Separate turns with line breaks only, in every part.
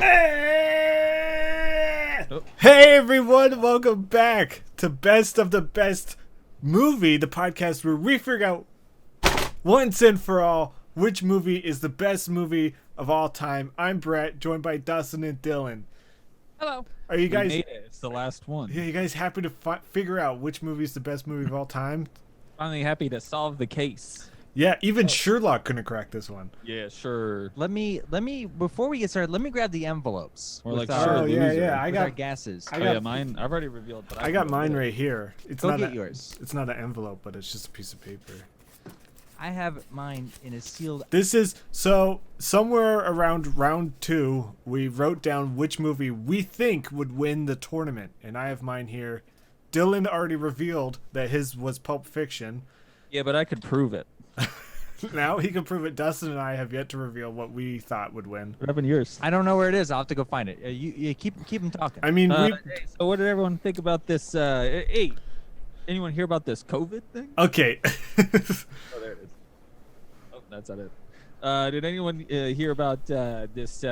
Hey everyone, welcome back to Best of the Best Movie, the podcast where we figure out once and for all which movie is the best movie of all time. I'm Brett, joined by Dustin and Dylan.
Hello.
Are you guys?
We made it. It's the last one.
Yeah, you guys happy to figure out which movie is the best movie of all time?
Finally happy to solve the case.
Yeah, even Sherlock couldn't crack this one.
Yeah, sure.
Let me before we get started, let me grab the envelopes.
We're like,
with
sure,
Oh yeah,
loser.
yeah. I
with
got
our gases.
I
Oh,
got
yeah, mine. I've already revealed. But
I got mine right here. It's
Go
not
get yours.
It's not an envelope, but it's just a piece of paper.
I have mine in a sealed.
This is so somewhere around round 2, we wrote down which movie we think would win the tournament, and I have mine here. Dylan already revealed that his was Pulp Fiction.
Yeah, but I could prove it.
Now he can prove it. Dustin and I have yet to reveal what we thought would win.
What happened to yours?
I don't know where it is. I'll have to go find it. You keep them talking.
I mean,
Hey, so what did everyone think about this? Hey, anyone hear about this COVID thing?
okay.
Oh, there it is. Oh, that's not it. Did anyone hear about this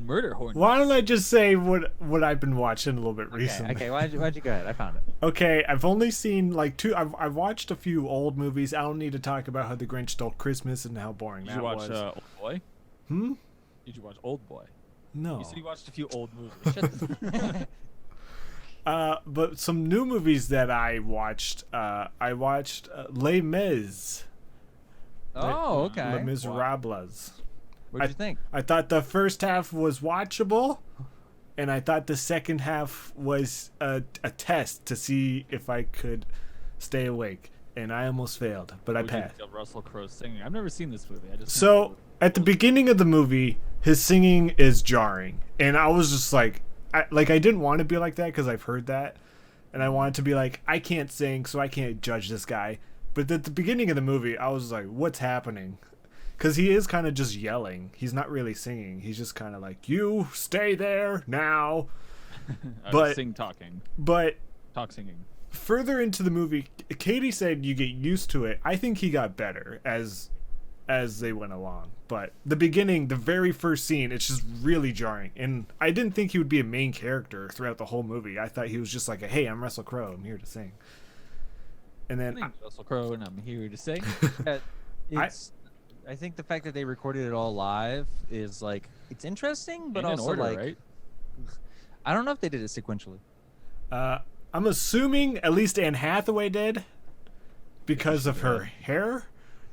murder hornet?
Why don't I just say what I've been watching a little bit recently?
Okay. Why'd you go ahead? I found it.
Okay, I've only seen like 2. I've watched a few old movies. I don't need to talk about how The Grinch Stole Christmas and how boring
Did
that
you watch
was.
Old Boy?
Hmm?
Did you watch Old Boy?
No.
You said you watched a few old movies.
But some new movies that I watched. I watched Les Mis.
Oh, okay.
Les Miserables.
What'd you think?
I thought the first half was watchable, and I thought the second half was a test to see if I could stay awake. And I almost failed, but I
Would you
passed.
tell Russell Crowe singing. I've never seen this movie. I just
So at the beginning of the movie, his singing is jarring, and I was just like, I didn't want to be like that because I've heard that, and I wanted to be like, I can't sing, so I can't judge this guy. But at the beginning of the movie, I was like, what's happening? Because he is kind of just yelling. He's not really singing. He's just kind of like, you stay there now. But talk singing. Further into the movie, Katie said you get used to it. I think he got better as they went along. But the beginning, the very first scene, it's just really jarring. And I didn't think he would be a main character throughout the whole movie. I thought he was just like, hey, I'm Russell Crowe. I'm here to sing. And then
My name's Russell Crowe, and I'm here to sing.
I think the fact that they recorded it all live is like it's interesting, but
In
also
order,
like
right?
I don't know if they did it sequentially.
I'm assuming at least Anne Hathaway did because of her hair.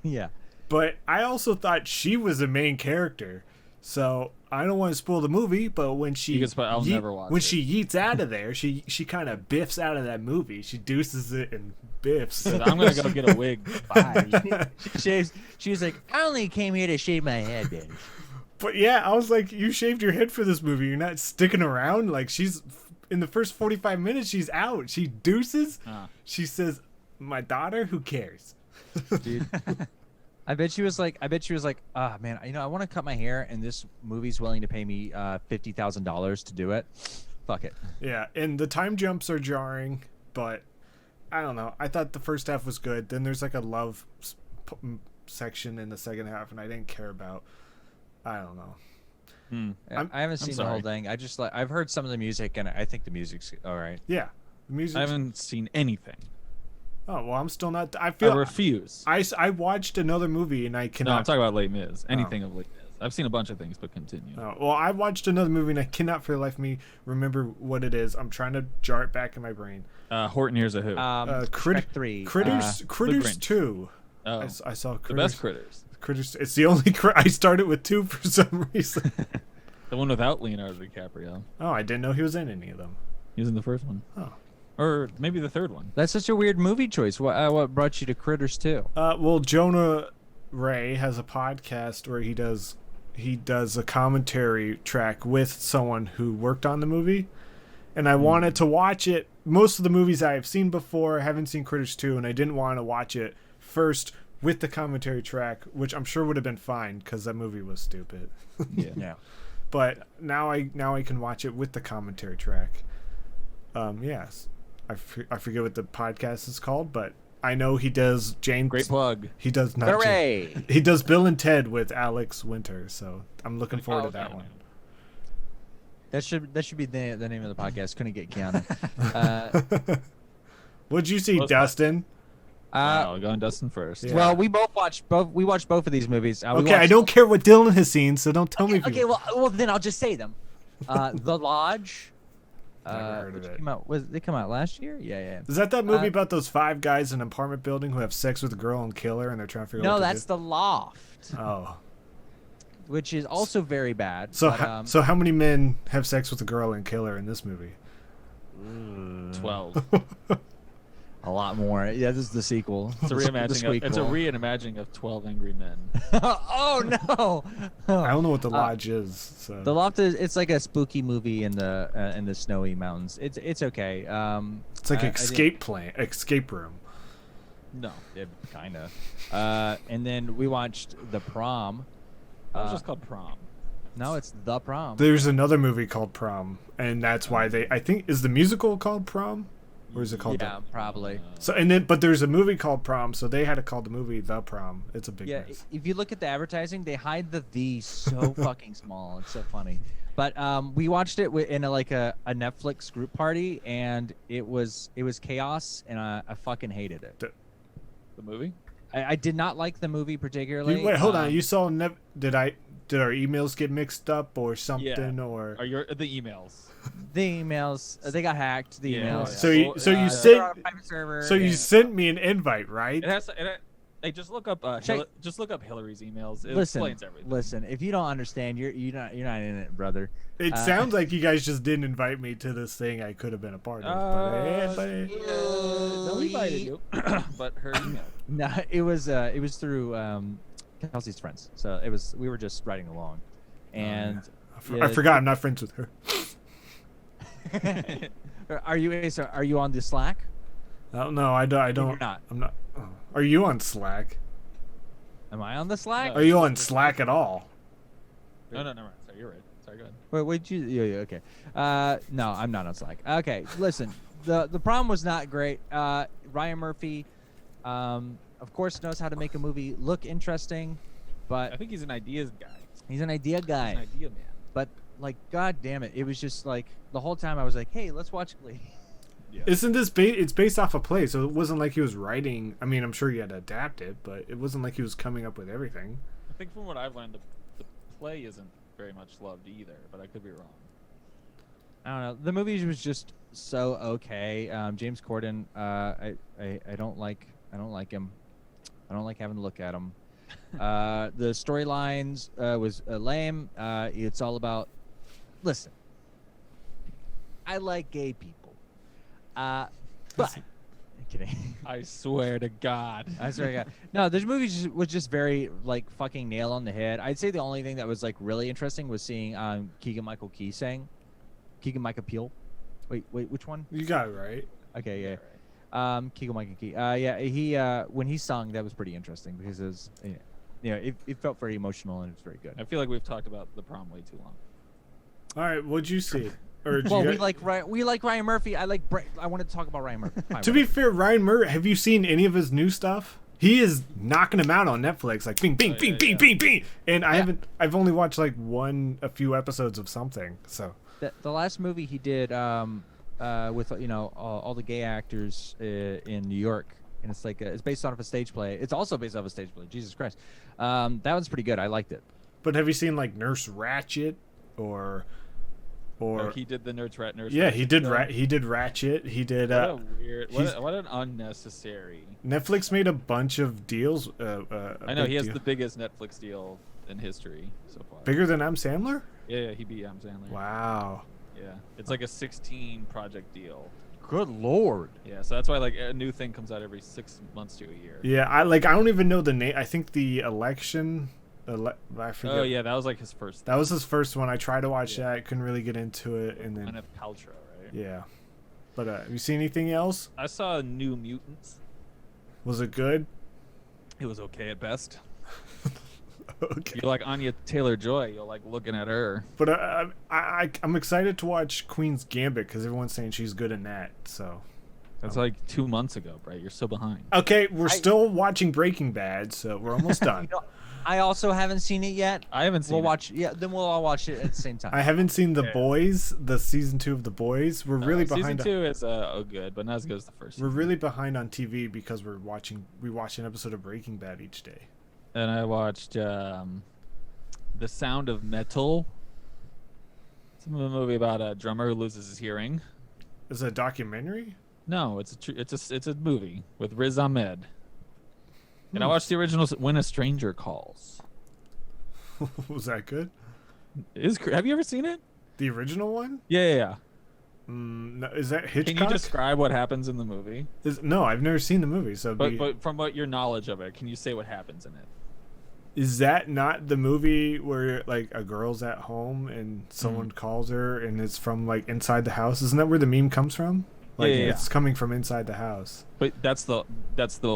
Yeah.
But I also thought she was a main character. So I don't want to spoil the movie, but when she
I'll never watch
when
it.
she yeets out of there, she kind of biffs out of that movie. She deuces it and biffs.
I'm gonna go get a wig.
Bye. She was like, I only came here to shave my head, bitch.
But yeah, I was like, you shaved your head for this movie. You're not sticking around. Like, she's in the first 45 minutes, she's out. She deuces. She says, my daughter, who cares?
Dude. I bet she was like, ah, man, I want to cut my hair, and this movie's willing to pay me $50,000 to do it. Fuck it.
Yeah, and the time jumps are jarring, but I don't know. I thought the first half was good. Then there's like a love section in the second half, and I didn't care about. I don't know.
I haven't seen the whole thing. I've heard some of the music, and I think the music's all right.
Yeah, the music.
I haven't seen anything.
Oh well, I'm still not. I
refuse.
I watched another movie and I cannot.
No, I'm talking about Les Mis. Anything of Les Mis. I've seen a bunch of things, but continue.
Oh, well, I watched another movie and I cannot for the life of me remember what it is. I'm trying to jar it back in my brain.
Horton Hears a Who.
Shrek 3.
Critters 2.
Oh,
I saw Critters.
the best Critters.
Critters. It's the only. I started with 2 for some reason.
The one without Leonardo DiCaprio.
Oh, I didn't know he was in any of them.
He was in the first one.
Oh.
Or maybe the third one.
That's such a weird movie choice. What brought you to Critters 2?
Well, Jonah Ray has a podcast where he does a commentary track with someone who worked on the movie, and I wanted to watch it. Most of the movies I've seen before, I haven't seen Critters 2, and I didn't want to watch it first with the commentary track, which I'm sure would have been fine because that movie was stupid.
Yeah.
But now I can watch it with the commentary track. Yes. I forget what the podcast is called, but I know he does James.
Great plug.
He does not.
Hooray!
He does Bill and Ted with Alex Winter, so I'm looking forward to that one.
That should be the name of the podcast. Couldn't get Keanu.
What'd you see,
Most
Dustin?
Wow, going Dustin first.
Yeah.
Well, we watched both of these movies. We
Okay, I
watched-
don't care what Dylan has seen, so don't tell me. if you-
Okay, well, then I'll just say them. The Lodge.
Never heard of
which
it.
Came out, they come out last year? Yeah.
Is that movie
Uh,
about those 5 guys in an apartment building who have sex with a girl and kill her, and they're trying to figure out
No,
what
that's
to
The Loft,
do? Oh.
which is also very bad.
So,
but,
so how many men have sex with a girl and kill her in this movie?
12.
a lot more. Yeah, this is the sequel.
It's a reimagining. It's a
squeakquel.
reimagining of 12 Angry Men.
Oh no!
I don't know what the lodge is. So.
The Loft is it's like a spooky movie in the snowy mountains. It's okay.
It's like
I
escape room.
No, kind of. And then we watched The Prom.
It was just called Prom.
No, it's The Prom.
There's another movie called Prom, and that's why I think is the musical called Prom, or is it called?
Yeah, probably.
But there's a movie called Prom, so they had to call the movie The Prom. It's a big
Yeah,
mess.
if you look at the advertising, they hide the so fucking small. It's so funny. But we watched it in a Netflix group party, and it was chaos, and I fucking hated it.
The movie?
I did not like the movie particularly.
Wait, hold on. You saw did our emails get mixed up or something,
Yeah.
or
The emails?
the emails? They got hacked. The
Yeah.
emails.
so you
They're
sent
on a private server.
so you
and-
sent me an invite, right?
It has. Hey, just look up.
Check-
Just look up Hillary's emails. It
Listen,
explains everything.
listen. If you don't understand, you're not in it, brother.
It sounds like you guys just didn't invite me to this thing I could have been a part of.
No, we invited you, but her email.
No, it was through Kelsey's friends. So we were just riding along, and
I forgot I'm not friends with her.
Are you on the Slack?
No, I don't.
You're not.
I'm not. Oh. Are you on Slack?
Am I on the Slack?
No.
Are you on Slack at all?
No, never mind. Sorry, you're right. Sorry, go ahead.
Wait, yeah, okay. No, I'm not on Slack. Okay, listen. The Prom was not great. Ryan Murphy, of course, knows how to make a movie look interesting, but
I think he's an ideas guy.
he's an idea guy.
He's an idea man.
But like, god damn it, it was just like the whole time I was like, hey, let's watch Glee.
Yeah.
Isn't this it's based off a play, so it wasn't like he was writing. I mean, I'm sure you had to adapt it, but it wasn't like he was coming up with everything.
I think from what I've learned, the play isn't very much loved either, but I could be wrong.
I don't know. The movie was just so okay. James Corden, I don't like him. I don't like having to look at him. The storylines was lame. It's all about. Listen, I like gay people. But I'm kidding.
I swear to God.
I swear to God. No, this movie was just very like fucking nail on the head. I'd say the only thing that was like really interesting was seeing Keegan-Michael Key sing. Keegan-Michael Peel. Wait, which one?
You got it right.
Okay, yeah. Keegan-Michael Key. Yeah, he when he sung, that was pretty interesting because it was, it felt very emotional and it was very good.
I feel like we've talked about the Prom way too long.
All right, what'd you see? Or did
Well,
you
we like Ryan Murphy. I wanted to talk about Ryan Murphy. Fine,
To be fair, Ryan Murray, have you seen any of his new stuff? He is knocking him out on Netflix, like bing, bing,
Oh,
bing,
yeah,
bing,
yeah.
bing, bing. And I've only watched like a few episodes of something. So
the last movie he did with all the gay actors in New York, and it's like it's based off of a stage play. It's also based off a stage play. Jesus Christ, that one's pretty good. I liked it.
but have you seen like Nurse Ratchet or
No, he did the nurse.
yeah, he did
film.
he did Ratchet. He did
What a weird.
he's-
What an unnecessary.
Netflix made a bunch of deals.
I know he has the biggest Netflix deal in history so far.
bigger than M. Sandler.
Yeah, he beat Adam Sandler.
Wow.
Yeah, it's like a 16 project deal.
Good lord.
Yeah, so that's why like a new thing comes out every 6 months to a year.
Yeah, I don't even know the name. I think the election. I forget.
Oh yeah, that was like his first.
That was his first one. I tried to watch
Yeah.
that, couldn't really get into it, and then
Gwyneth Paltrow, right?
yeah. But have you seen anything else?
I saw New Mutants.
Was it good?
It was okay at best.
Okay.
You like Anya Taylor-Joy. You're like looking at her.
But I'm excited to watch Queen's Gambit because everyone's saying she's good in that. So
That's like 2 months ago, right? You're so behind.
okay, we're still watching Breaking Bad, so we're almost done.
I also haven't seen it yet.
I haven't seen
We'll
it.
watch. Yeah, then we'll all watch it at the same time.
I haven't seen The
Yeah.
Boys, the season 2 of The Boys. We're really behind.
Season 2 is good, but not as good as the first.
We're really behind on TV because we watch an episode of Breaking Bad each day.
And I watched The Sound of Metal. It's a movie about a drummer who loses his hearing.
Is it a documentary?
No, it's a movie with Riz Ahmed. And I watched the original When a Stranger Calls.
Was that good?
Have you ever seen it?
The original one?
Yeah.
No, is that Hitchcock?
Can you describe what happens in the movie?
No, I've never seen the movie. So,
But from what your knowledge of it, can you say what happens in it?
is that not the movie where like a girl's at home and someone calls her and it's from like inside the house? Isn't that where the meme comes from? Like
Yeah.
it's coming from inside the house.
But that's the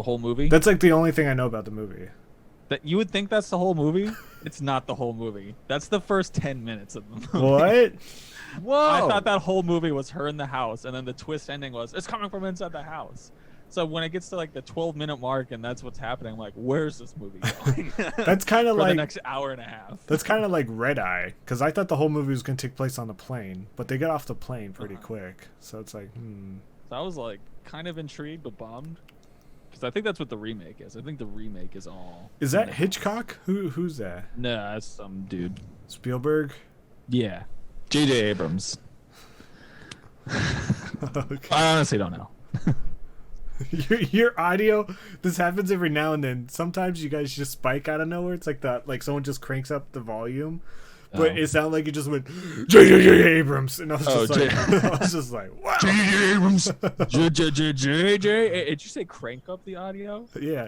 whole movie.
That's like the only thing I know about the movie.
That you would think that's the whole movie. It's not the whole movie. That's the first 10 minutes of the movie.
What?
Whoa!
I thought that whole movie was her in the house, and then the twist ending was it's coming from inside the house. So when it gets to like the 12-minute mark and that's what's happening, I'm like, where's this movie going?
That's kind of
For the
like
next hour and a half.
that's kind of like Red Eye, because I thought the whole movie was gonna take place on the plane, but they got off the plane pretty quick. So it's like,
So I was like kind of intrigued but bummed, because I think that's what the remake is. I think the remake is all.
Is that Hitchcock? Who's that?
No, that's some dude.
Spielberg?
Yeah, J.J. Abrams.
Okay.
I honestly don't know.
Your audio, this happens every now and then. Sometimes you guys just spike out of nowhere. It's like that, like someone just cranks up the volume, but it sounded like it just went J.J. Abrams, and I was just like, I was just like, wow.
J.J. Abrams. J.J. Did you say crank up the audio?
Yeah.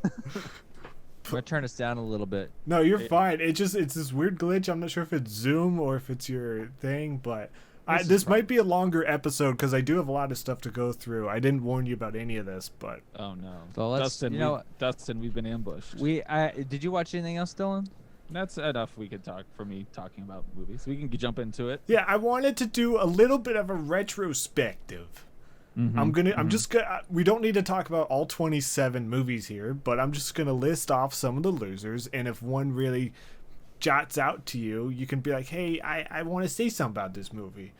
I'm gonna turn us down a little bit.
No, you're fine. It's this weird glitch. I'm not sure if it's Zoom or if it's your thing, but this might be a longer episode because I do have a lot of stuff to go through. I didn't warn you about any of this, but
Oh no,
So let's-
Dustin. Dustin, we've been ambushed.
Did you watch anything else, Dylan?
That's enough. We could talk for me talking about movies. We can jump into it.
yeah, I wanted to do a little bit of a retrospective. I'm just gonna. We don't need to talk about all 27 movies here, but I'm just gonna list off some of the losers, and if one really jots out to you, you can be like, "Hey, I want to say something about this movie."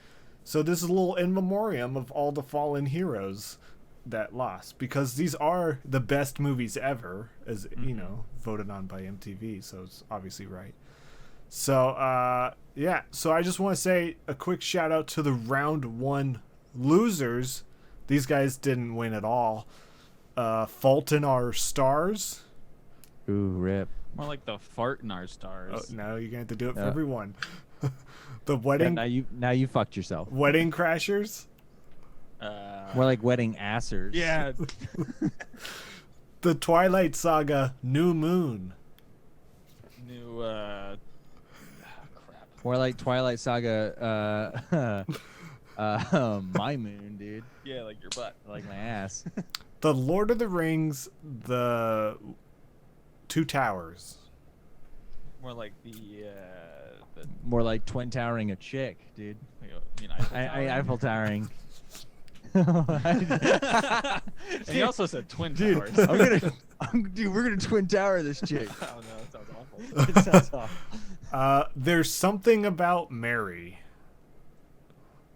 So this is a little in memoriam of all the fallen heroes that lost, because these are the best movies ever, as you know, voted on by MTV. So it's obviously right. So yeah. So I just want to say a quick shout out to the round 1 losers. These guys didn't win at all. Fault in Our Stars.
Ooh, rip.
More like the fart in our stars.
Oh, now you're gonna have to do it for
Yeah.
everyone. The
Yeah, now you fucked yourself.
Wedding Crashers.
More like wedding assers.
Yeah.
The Twilight Saga New Moon.
New. Crap.
More like Twilight Saga. My moon, dude.
Yeah, like your butt.
Like my ass.
The Lord of the Rings, The Two Towers.
More like the.
More like twin towering a chick, dude. Eiffel towering.
And he also said twin towers.
Dude, we're gonna twin tower this chick.
Oh no, that sounds awful.
It sounds awful.
There's Something About Mary.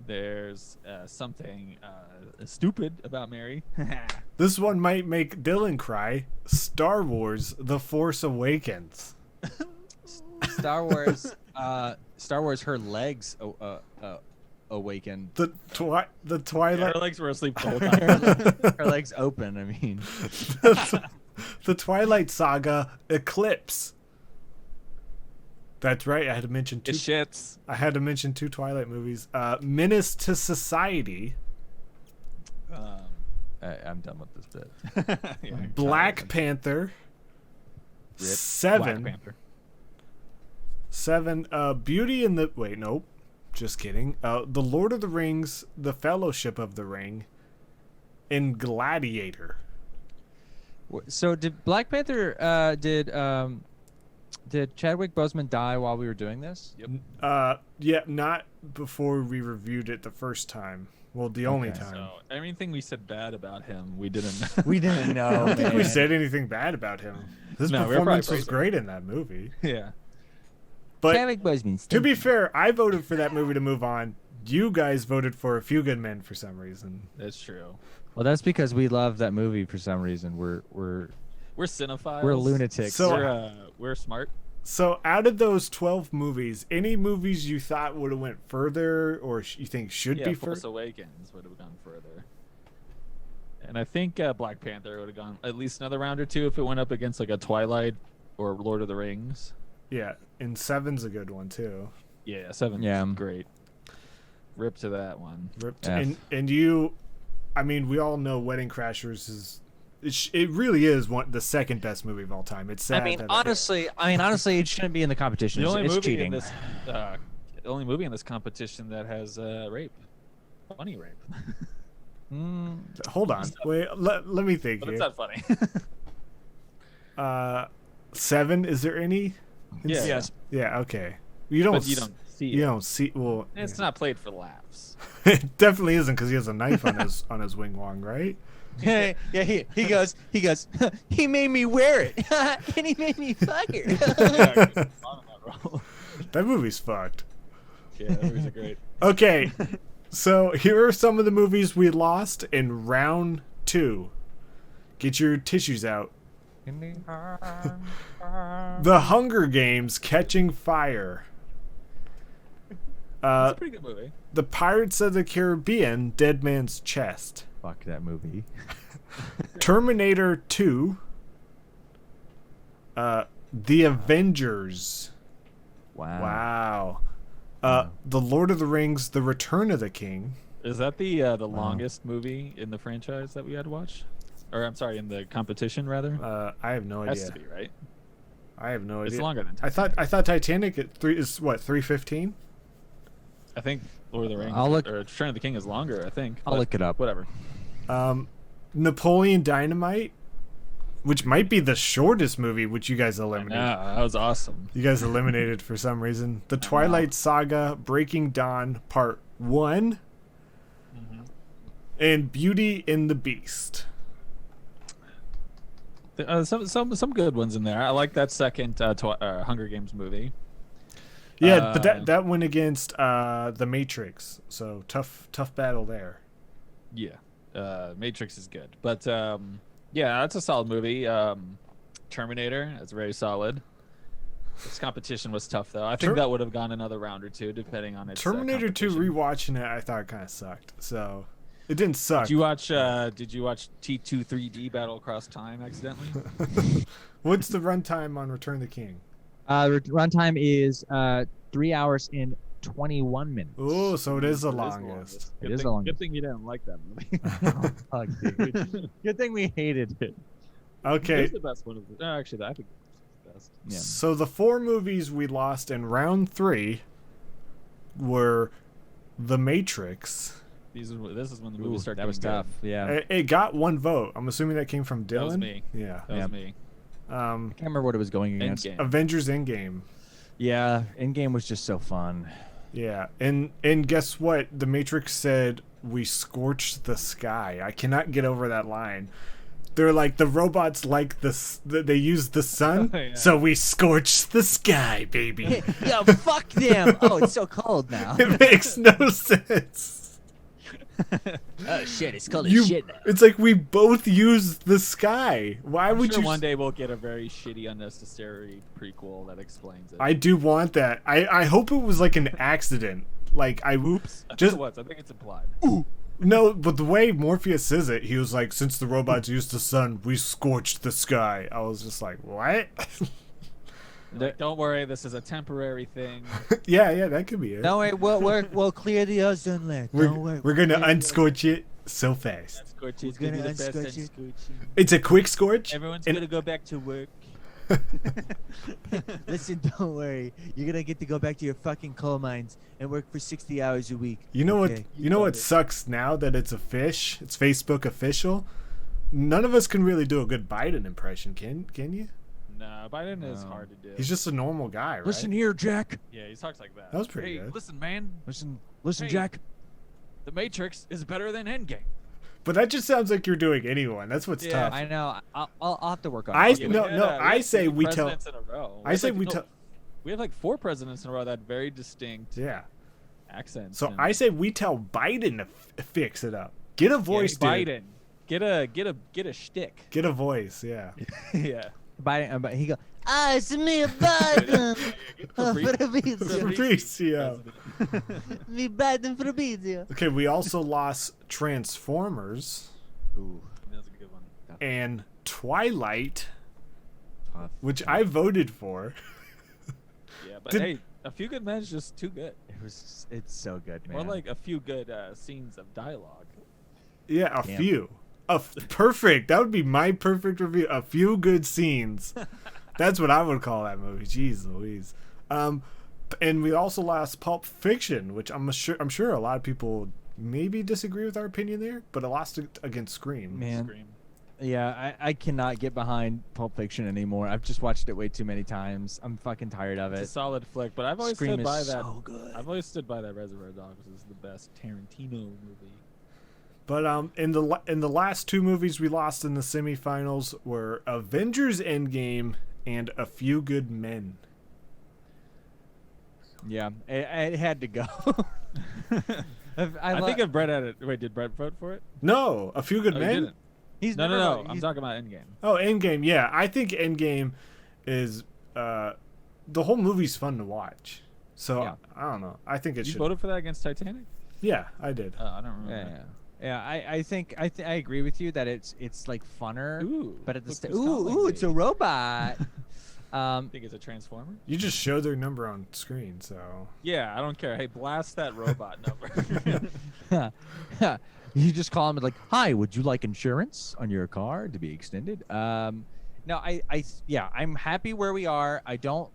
There's something stupid about Mary.
This one might make Dylan cry. Star Wars: The Force Awakens.
Star Wars. Her legs awakened.
The Twilight.
Her legs were asleep the whole time.
Her legs open. I mean,
The Twilight Saga Eclipse. That's right. I had to mention
It shits.
I had to mention 2 Twilight movies. Menace to Society.
I'm done with this bit.
Yeah.
Black Panther.
Rip.
7.
Black Panther.
7. Beauty and the. Wait, nope. Just kidding. The Lord of the Rings, The Fellowship of the Ring, and Gladiator.
So did Black Panther? Did Chadwick Boseman die while we were doing this?
Yep.
Yeah, not before we reviewed it the first time. Well, the only
Okay.
time.
So everything we said bad about him, we didn't.
We didn't know.
I don't think we
man.
said anything bad about him. His
No, we were
performance
probably
was
praising
great in that movie.
Yeah.
But
Chadwick Boseman.
to be fair, I voted for that movie to move on. You guys voted for A Few Good Men for some reason.
That's true.
Well, that's because we love that movie for some reason. We're
We're cinephiles.
we're lunatics.
So-
we're smart.
So, out of those 12 movies, any movies you thought would have went further or you think should
Yeah,
be
Force
further?
Awakens would have gone further. And I think Black Panther would have gone at least another round or two if it went up against like a Twilight or Lord of the Rings.
Yeah, and Seven's a good one too.
Yeah, 7.
Yeah.
Great. Rip to that one.
Ripped.
F.
And you, I mean, we all know Wedding Crashers is. It really is the second best movie of all time. It's sad.
I mean,
that
honestly, it shouldn't be in the competition.
The
It's,
only
it's
movie
cheating.
in this, the only movie in this competition that has rape, funny rape.
Hold on, wait. Let me think
But
here.
it's not funny.
Seven. Is there any?
Yeah.
Yes.
Yeah. Okay. You don't.
But you don't see it.
You don't see. Well,
It's not played for laughs.
it definitely isn't because he has a knife on his wing wong, right?
Yeah, he goes, he made me wear it, and he made me fuck her.
Yeah, on that roll.
That movie's fucked.
Yeah, that movies are great.
Okay, so here are some of the movies we lost in round 2. Get your tissues out. The Hunger Games: Catching Fire.
It's a
Uh,
pretty good movie.
The Pirates of the Caribbean: Dead Man's Chest.
Fuck that movie.
Terminator 2. The Avengers.
Wow.
Wow. The Lord of the Rings: The Return of the King.
Is that the longest movie in the franchise that we had to watch? Or I'm sorry, in the competition rather?
I have no idea.
Has to be, right?
I have no
It's
idea.
longer than
I thought Titanic at 3 is what, 3:15?
I think Lord of the Rings
I'll look-
or Return of the King is longer, I think.
I'll
but
look it up.
Whatever.
Napoleon Dynamite, which might be the shortest movie, which you guys eliminated.
Yeah, that was awesome.
You guys eliminated for some reason. The Twilight Saga: Breaking Dawn Part 1. And Beauty and the Beast.
Some good ones in there. I like that second Hunger Games movie.
Yeah, but that went against The Matrix. So tough battle there.
Yeah, Matrix is good, but yeah, that's a solid movie. Terminator, that's very solid. This competition was tough though. I think that would have gone another round or two, depending on its.
Terminator 2
competition.
rewatching it, I thought kind of sucked. So it didn't suck.
Did you watch T2 3D Battle Across Time accidentally?
What's the runtime on Return of the King?
Runtime is 3 hours and 21 minutes.
Oh, so it is the
It
longest.
It is the longest.
Good thing you didn't like that movie.
Oh, fuck, dude. Good thing we hated it.
Okay.
It's the best one of the. Actually, I think it's the best.
Yeah.
So the 4 movies we lost in round 3 were The Matrix.
This is when the movie started.
That was
getting
tough.
good.
Yeah.
It got 1 vote. I'm assuming that came from Dylan.
That was me.
Yeah.
That
Yeah.
was me.
I can't remember what it was going against.
Endgame.
Avengers Endgame.
Yeah, Endgame was just so fun.
Yeah. And guess what? The Matrix said we scorched the sky. I cannot get over that line. They're like the robots like this. They use the sun,
Oh, yeah.
so we scorched the sky, baby.
Yo, fuck them. Oh, it's so cold now.
It makes no sense.
Oh shit, it's cold
You,
as shit now.
it's like we both use the sky. Why
I'm
would
sure
you?
one day we'll get a very shitty, unnecessary prequel that explains it.
I do want that. I hope it was like an accident. Like I
Oops. I think
just
it was. I think it's implied.
no, but the way Morpheus says it, he was like, "Since the robots used the sun, we scorched the sky." I was just like, "What?"
Like, don't worry, this is a temporary thing.
yeah, that could be it.
Don't worry, we'll clear the ozone layer. Don't worry.
We're gonna unscorch it so fast.
That's Scorchy.
We're
It's gonna be
gonna
the best
unscorch it.
unscorching.
It's a quick scorch.
Everyone's
and-
gonna go back to work.
Listen, don't worry. You're gonna get to go back to your fucking coal mines and work for 60 hours a week.
You know
Okay.
what? You know
got
what
it.
sucks now that it's a fish. It's Facebook official. None of us can really do a good Biden impression. Can you?
No, Biden is
No.
hard to do.
He's just a normal guy, right?
Listen here, Jack.
Yeah, he talks like that.
That was pretty
hey,
good.
listen, man.
Listen,
Hey.
Jack.
The Matrix is better than Endgame.
But that just sounds like you're doing anyone. That's what's
Yeah,
tough.
I know. I'll have to work on
I
it.
no, I say we tell.
presidents in a row.
I say we tell.
We have like 4 presidents in a row that had very distinct
Yeah.
accents.
So
and-
I say we tell Biden to fix it up. Get a voice, dude.
Biden. Get a shtick.
Get a voice. Yeah.
Yeah.
Biden, but he go. It's me, Biden.
Fabrizio.
Me, Biden, Fabrizio.
Okay, we also lost Transformers
Ooh,
That's a good one.
and Twilight,
tough.
which I voted for.
Yeah, but
Did-
hey, A Few Good Men is just too good.
It's so good, man.
More like a few good scenes of dialogue.
Yeah, a
Damn.
few. Perfect. That would be my perfect review. A few good scenes. That's what I would call that movie. Jeez Louise. And we also lost Pulp Fiction, which I'm sure a lot of people maybe disagree with our opinion there, but it lost against Scream.
Man.
Scream.
Yeah, I cannot get behind Pulp Fiction anymore. I've just watched it way too many times. I'm fucking tired of
It's a
it.
solid flick, but I've always
Scream
stood by
is
that.
so good.
I've always stood by that Reservoir Dogs is the best Tarantino movie.
But in the last 2 movies we lost in the semifinals were Avengers Endgame and A Few Good Men.
Yeah, it had to go.
I think if Brett had it. Wait, did Brett vote for it?
No, A Few Good
Oh, he
Men.
didn't.
he's
No.
never-
I'm
he's-
talking about Endgame.
Oh, Endgame. Yeah, I think Endgame is the whole movie's fun to watch. So
Yeah.
I don't know. I think it
You
should.
voted for that against Titanic?
Yeah, I did.
I don't remember.
Yeah, I think I agree with you that it's like funner,
Ooh,
but at the
look
same
who's calling
ooh, it's a
me.
robot.
I think it's a transformer.
You just showed their number on screen, so
Yeah, I don't care. Hey, blast that robot number.
You just call him like, "Hi, would you like insurance on your car to be extended?" No, I'm happy where we are. I don't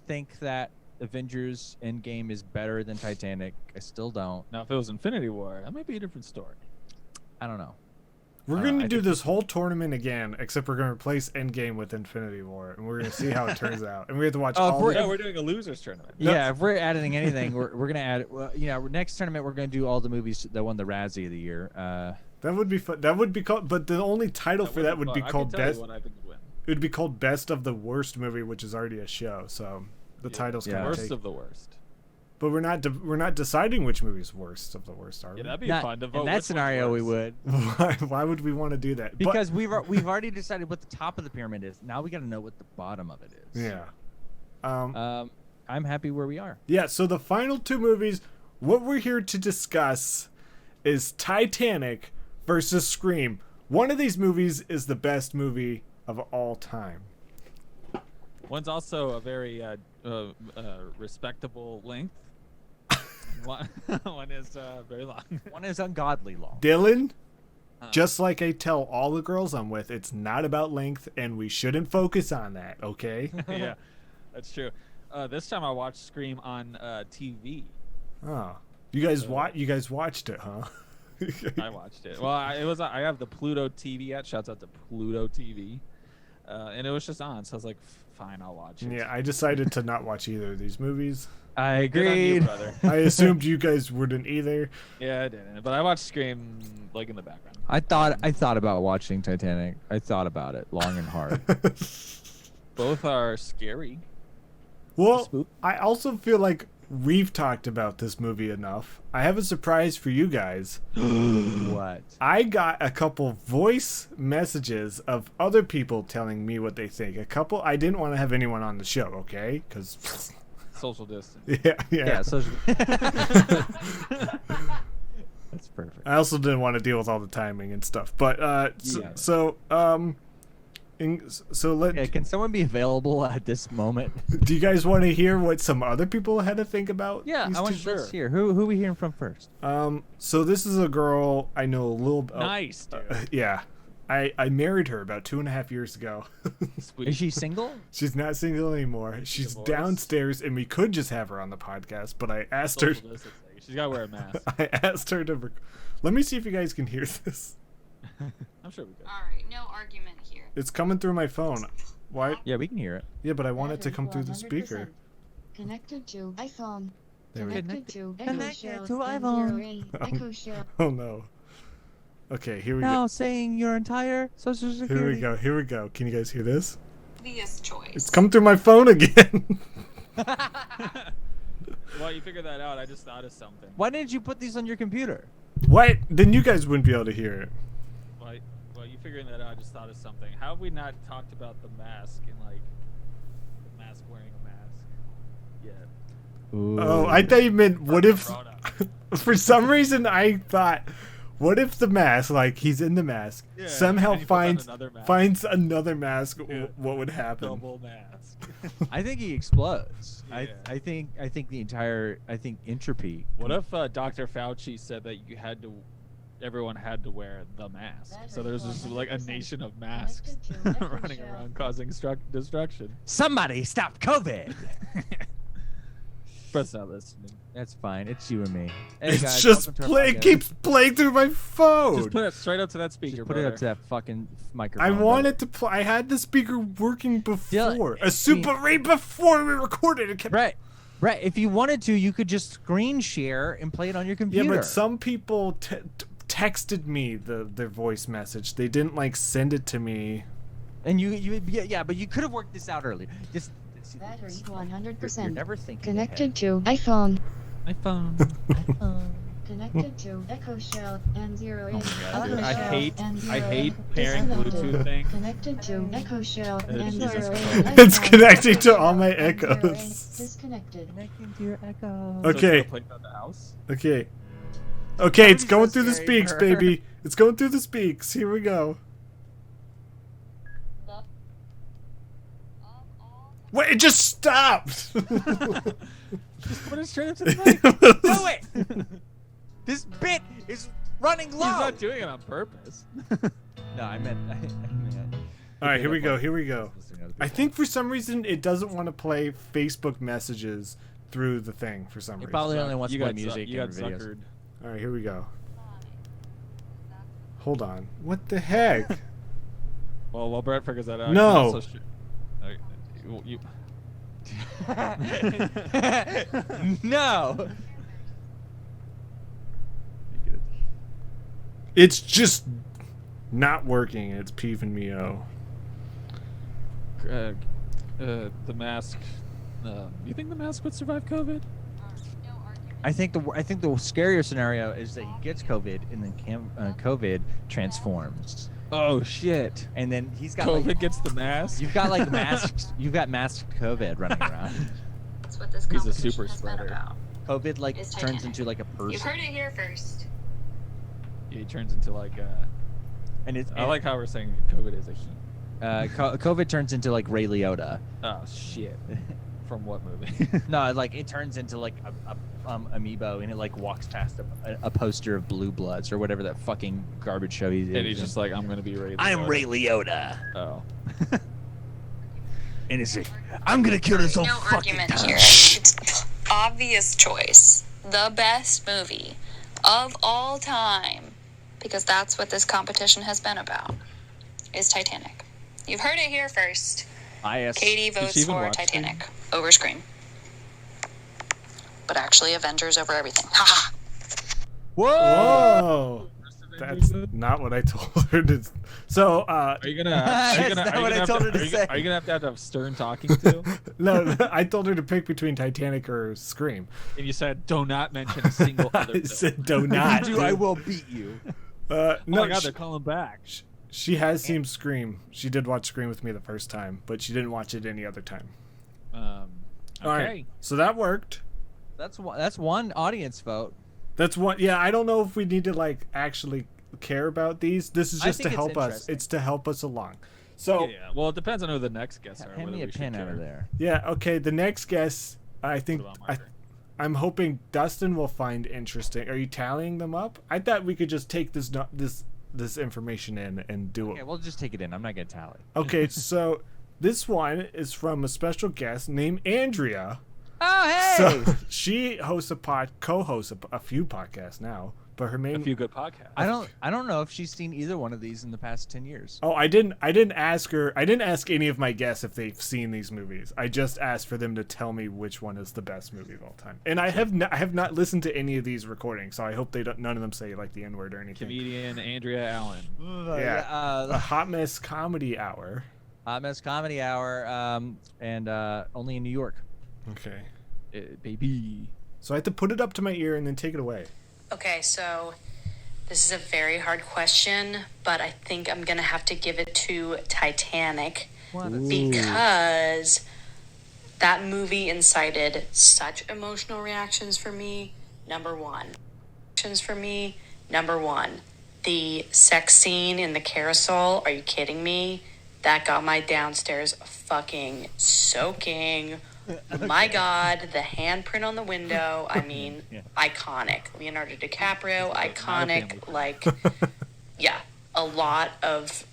think that Avengers Endgame is better than Titanic. I still don't.
Now, if it was Infinity War, that might be a different story.
I don't know.
we're
I
gonna do
think-
this whole tournament again, except we're gonna replace Endgame with Infinity War, and we're gonna see how it turns out. And we have to watch
Oh, if
all.
we're-
the-
Yeah, we're doing a losers tournament.
No.
Yeah, if we're adding anything, we're gonna add. Well, next tournament we're gonna do all the movies that won the Razzie of the year.
That would be fun. That would be called. But the only title for that would be
I can
called
tell you
best.
what I think would win.
It would be called Best of the Worst Movie, which is already a show. So the
Yeah.
title's
Yeah.
kind of
Worst
take.
of the worst.
But we're not deciding which movie's worst of the worst, are we?
Yeah, that'd be
Not-
fun to vote.
in
which
that
one's
scenario, we
worse.
would
Why would we want to do that?
because we've already decided what the top of the pyramid is. Now we got to know what the bottom of it is.
Yeah.
I'm happy where we are.
Yeah, so the final 2 movies, what we're here to discuss is Titanic versus Scream. One of these movies is the best movie of all time.
One's also a very respectable length. One is very long.
One is ungodly long.
Dylan, just like I tell all the girls I'm with, it's not about length, and we shouldn't focus on that, okay?
Yeah, that's true. This time I watched Scream on TV.
Oh. You guys watched it, huh?
I watched it. Well, I have the Pluto TV app. Shouts out to Pluto TV. And it was just on, so I was like, fine, I'll watch it.
Yeah, I decided to not watch either of these movies.
I
Good on you,
agreed.
brother.
I assumed you guys wouldn't either.
Yeah, I didn't. But I watched Scream like in the background.
I thought about watching Titanic. I thought about it long and hard.
Both are scary.
Well,
Spook.
I also feel like we've talked about this movie enough. I have a surprise for you guys.
What?
I got a couple voice messages of other people telling me what they think. I didn't want to have anyone on the show, okay? Because,
Social distance.
yeah.
So that's perfect.
I also didn't want to deal with all the timing and stuff. But,
Yeah.
so
Yeah, can someone be available at this moment?
do you guys want to hear what some other people had to think about?
Yeah,
these
I want
two?
to hear. Who are we hearing from first?
So this is a girl I know a little bit.
Nice, dude.
Yeah. I married her about 2.5 years ago.
Sweet.
Is she single?
She's not single anymore. She's
Divorced?
downstairs, and we could just have her on the podcast, but I asked her.
Social distancing. She's got to wear a mask.
I asked her to. Let me see if you guys can hear this.
I'm sure we could.
All right, no argument here.
It's coming through my phone. Why?
Yeah, we can hear it.
Yeah, but I want it to come through the speaker.
Connected to iPhone.
There we go.
Connected to
Connected
Echo
to
Shell
iPhone.
Echo Shell.
Oh no. Okay, here we
Now
go.
saying your entire social security.
Here we go. Here we go. Can you guys hear this?
Obvious choice.
It's come through my phone again.
Well, you figured that out. I just thought of something.
Why didn't you put these on your computer?
What? Then you guys wouldn't be able to hear it.
Well, you figuring that out. I just thought of something. How have we not talked about the mask and like the mask wearing a mask yet?
Ooh.
Oh, I thought you meant what if?
Corona.
For some reason, I thought, what if the mask, like he's in the mask,
Yeah,
somehow
and he puts on
finds
another mask.
another mask?
Yeah.
What would happen?
Double mask.
I think he explodes.
Yeah.
I think entropy.
What if Dr. Fauci said that everyone had to wear the mask? So there's just like a nation of masks running around causing destruction.
Somebody stop COVID.
Brett's not listening.
That's fine. It's you and me. Hey,
It's
guys,
just
welcome to our
play.
podcast.
Keeps playing through my phone.
Just put it straight up to that speaker.
Just put it up to that fucking microphone.
I wanted to play. I had the speaker working before.
Dylan,
Super right before we recorded. It kept.
Right. If you wanted to, you could just screen share and play it on your
Yeah,
computer.
but some people texted me their voice message. They didn't like send it to me.
And but you could have worked this out earlier. Just
Battery
you're
100%.
never thinking
Connected to iPhone.
iPhone.
Connected to Echo Shell and zero in.
God, dude,
Echo
I
Shell
hate
and zero
pairing
disconnected.
Bluetooth things.
Connected to Echo Shell and
It's
zero
just-
in.
It's
iPhone.
connecting to all my
And zero in.
echoes.
Disconnected.
Connecting to your Echo.
Okay.
So it's gonna play around the house?
Okay. Okay, it's
That
going
would be
through
so
the
scary
speaks,
for her.
baby. It's going through the speaks. Here we go. Wait, it just stopped.
Just put it straight up to the mic.
Do it. This bit is running low.
He's not doing it on purpose.
No, I meant.
All right, here we go. Here we go. I think for some reason it doesn't want to play Facebook messages through the thing for some
It
reason.
probably only wants
You
to play
got
music
you got
and videos.
suckered.
All right, here we go. Hold on. What the heck?
Well, while Brett figures that out,
No.
you also you-
No.
It's just not working. It's peeving me out.
the mask. You think the mask would survive COVID?
I think the scarier scenario is that he gets COVID and then COVID transforms,
Oh shit!
and then he's got
COVID
like,
gets the mask.
you've got like masked COVID running around.
That's what this
He's a
competition
super
has been
spreader.
about.
COVID like
It's
turns
Titanic.
into like a
You've
person,
heard it here first.
Yeah, he turns into like.
and it's
I like how we're saying COVID is a he.
COVID turns into like Ray Liotta.
Oh shit! From what movie?
No, like it turns into like a amiibo, and it like walks past a poster of Blue Bloods or whatever that fucking garbage show he's in.
And he's just like, I'm gonna be Ray.
I'm Ray Liotta,
Oh.
and it's like, I'm gonna kill this whole
No
fucking
argument
town.
here. It's obvious choice. The best movie of all time, because that's what this competition has been about, is Titanic. You've heard it here first. Katie
Did she
votes
even
for
watch
Titanic over Scream. But actually, Avengers over everything. Haha.
Whoa! That's not what I told her to. So,
Are you gonna?
That's not what I told her to say.
Are you gonna have Stern talking to?
no, I told her to pick between Titanic or Scream.
And you said, "Do not mention a single other."
I
film."
said, "Do not."
I will beat you.
Oh
No,
my god,
sh-
they're calling back.
she has seen Scream. She did watch Scream with me the first time, but she didn't watch it any other time.
Okay.
All right, so that worked.
That's one audience vote.
That's one. Yeah, I don't know if we need to like actually care about these. This is
I
just to
think it's
help us.
interesting.
It's to help us along. So
Yeah. Well, it depends on who the next guests are.
Hand
whether
me a
we should
pen out
care.
of there.
yeah, okay. The next guest, I think,
What about Margaret?
I'm hoping Dustin will find interesting. Are you tallying them up? I thought we could just take this information in and do it.
Okay, we'll just take it in. I'm not gonna tally.
Okay, so this one is from a special guest named Andrea.
Oh hey!
So she hosts co-hosts a few podcasts now, but her
A
main.
few good podcasts.
I don't know if she's seen either one of these in the past 10 years.
Oh, I didn't ask her. I didn't ask any of my guests if they've seen these movies. I just asked for them to tell me which one is the best movie of all time. And I have not listened to any of these recordings, so I hope none of them say like the N-word or anything.
Comedian Andrea Allen.
Yeah. A Hot Mess Comedy Hour.
Hot Mess Comedy Hour, and only in New York.
Okay.
Baby.
So I have to put it up to my ear and then take it away.
Okay, so this is a very hard question, but I think I'm going to have to give it to Titanic because that movie incited such emotional reactions for me. Number one. The sex scene in the carousel. Are you kidding me? That got my downstairs fucking soaking. My God, the handprint on the window. I mean, iconic. Leonardo DiCaprio, iconic. Like, yeah, a lot of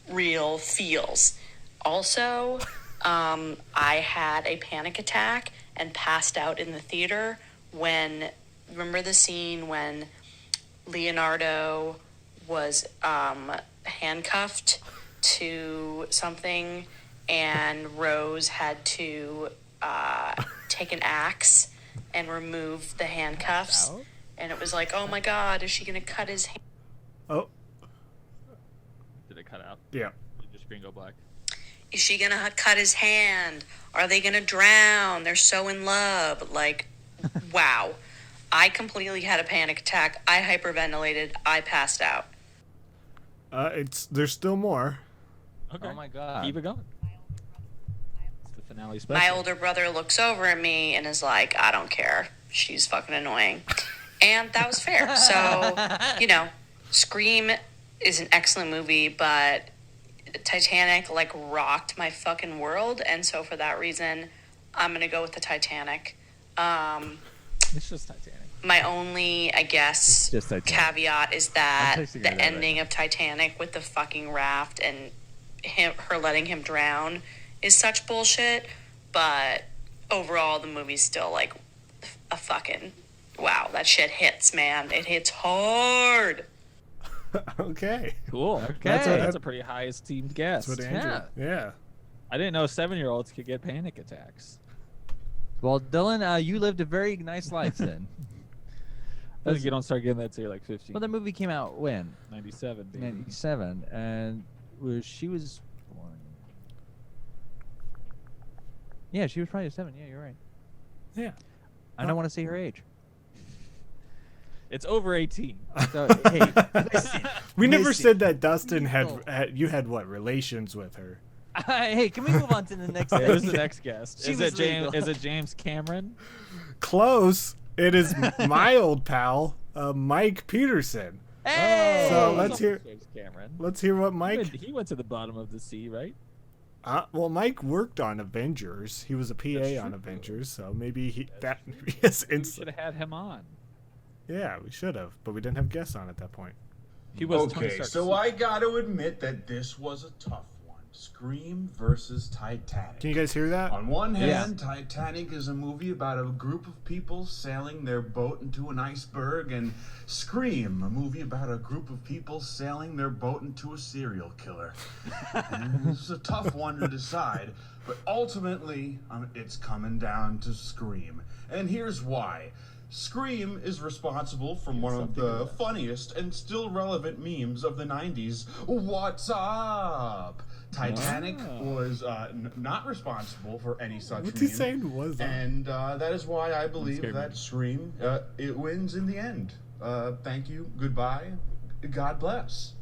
real feels. Also, I had a panic attack and passed out in the theater when, remember the scene when Leonardo was handcuffed to something and Rose had to take an axe and remove the handcuffs, and it was like, oh my God, is she gonna cut his hand?
Oh.
Did it cut out?
Yeah.
Did your screen go black?
Is she gonna cut his hand? Are they gonna drown? They're so in love. Like, wow. I completely had a panic attack. I hyperventilated. I passed out.
There's still more.
Okay.
Oh my God.
Keep it going. It's the finale special.
My older brother looks over at me and is like, I don't care. She's fucking annoying. And that was fair. So, you know, Scream is an excellent movie, but Titanic, like, rocked my fucking world. And so for that reason, I'm going to go with the Titanic.
It's just Titanic.
My only, I guess,
It's just Titanic.
caveat is that
I'm tasting
the
it right
ending of Titanic with the fucking raft and her letting him drown is such bullshit. But overall, the movie's still like a fucking wow. That shit hits, man. It hits hard.
Okay.
Cool.
Okay.
That's a pretty high esteemed guess.
That's what Andrew. Yeah.
I didn't know 7-year-olds could get panic attacks.
Well, Dylan, you lived a very nice life then.
I think you don't start getting that till you're like 15.
Well, the movie came out when?
97, baby.
97, and she was born. Yeah, she was probably 7. Yeah, you're right.
Yeah.
I don't want to say her age.
It's over 18.
So, hey, listen,
We never
listen.
said that Dustin had what relations with her.
Hey, can we move on to the next?
Who's the next guest?
She
Is
was
it James?
legal.
Is it James Cameron?
Close. It is my old pal, Mike Peterson.
Hey!
So let's hear.
James Cameron.
Let's hear what Mike.
He went to the bottom of the sea, right?
Well, Mike worked on Avengers. He was a
That's
PA on
true.
Avengers, so maybe he has
We
insight.
should have had him on.
Yeah, we should have, but we didn't have guests on at that point.
He was Tony
Okay,
Stark's
so
son.
I got to admit that this was a tough one. Scream versus Titanic.
Can you guys hear that?
On one
Yeah.
hand, Titanic is a movie about a group of people sailing their boat into an iceberg, and Scream, a movie about a group of people sailing their boat into a serial killer. And this is a tough one to decide, but ultimately, it's coming down to Scream. And here's why. Scream is responsible for one of the funniest and still relevant memes of the 90s. What's up? Titanic was not responsible for any such
What's he
meme.
saying? Was that?
And that is why I believe
scary
that
movie.
Scream, it wins in the end. Thank you. Goodbye. God bless.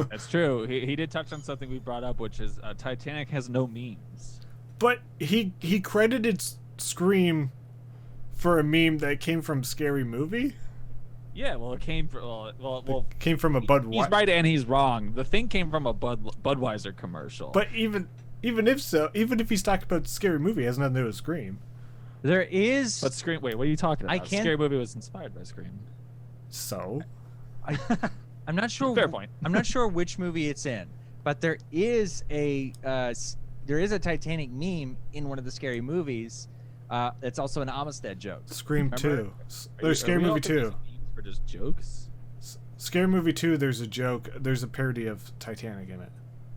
That's true. He did touch on something we brought up, which is Titanic has no memes.
But he credited Scream for a meme that came from Scary Movie.
Yeah, well, it came from well.
Came from a
He's
Budweiser.
right and he's wrong. The thing came from a Budweiser commercial.
But even if so, even if he's talking about Scary Movie, it has nothing to do with Scream.
There is.
But Scream. Wait, what are you talking about?
I can't-
Scary Movie was inspired by Scream.
So
I'm not sure.
Fair point.
I'm not sure which movie it's in, but there is a Titanic meme in one of the Scary Movies. It's also an Amistad joke.
Scream
Remember?
2. There's Scary
Are we all
Movie
thinking
2.
these memes for just jokes?
Scary Movie 2, there's a joke. There's a parody of Titanic in it.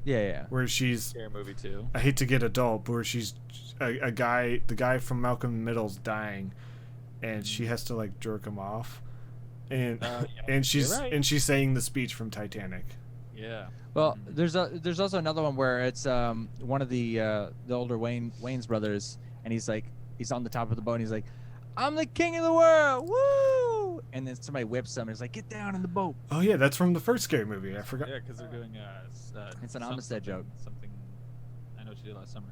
Yeah.
Where she's...
Scary Movie 2.
I hate to get adult, but where she's... the guy from Malcolm in the Middle's dying. And she has to, like, jerk him off. And and she's saying the speech from Titanic.
Yeah.
Well, there's also another one where it's one of the older Wayne's brothers, and he's on the top of the boat, and he's like, "I'm the king of the world, woo!" And then somebody whips him, and he's like, "Get down in the boat."
Oh yeah, that's from the first Scary Movie. I forgot.
Yeah, because they're doing
It's an Amistad joke.
Something I know what you did last summer.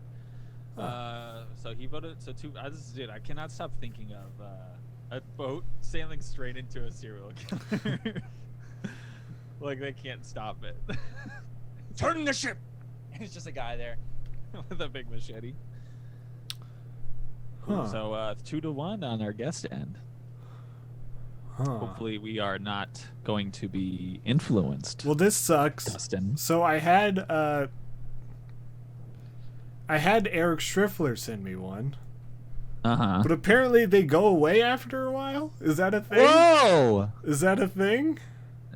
So he voted. So dude, I cannot stop thinking of a boat sailing straight into a serial killer. Like they can't stop it.
Turn the ship. And it's just a guy there
with a big machete.
Huh.
So 2-1 on our guest end.
Huh.
Hopefully we are not going to be influenced.
Well, this sucks.
Dustin.
So I had Eric Striffler send me one.
Uh-huh.
But apparently they go away after a while. Is that a thing?
Whoa!
Is that a thing?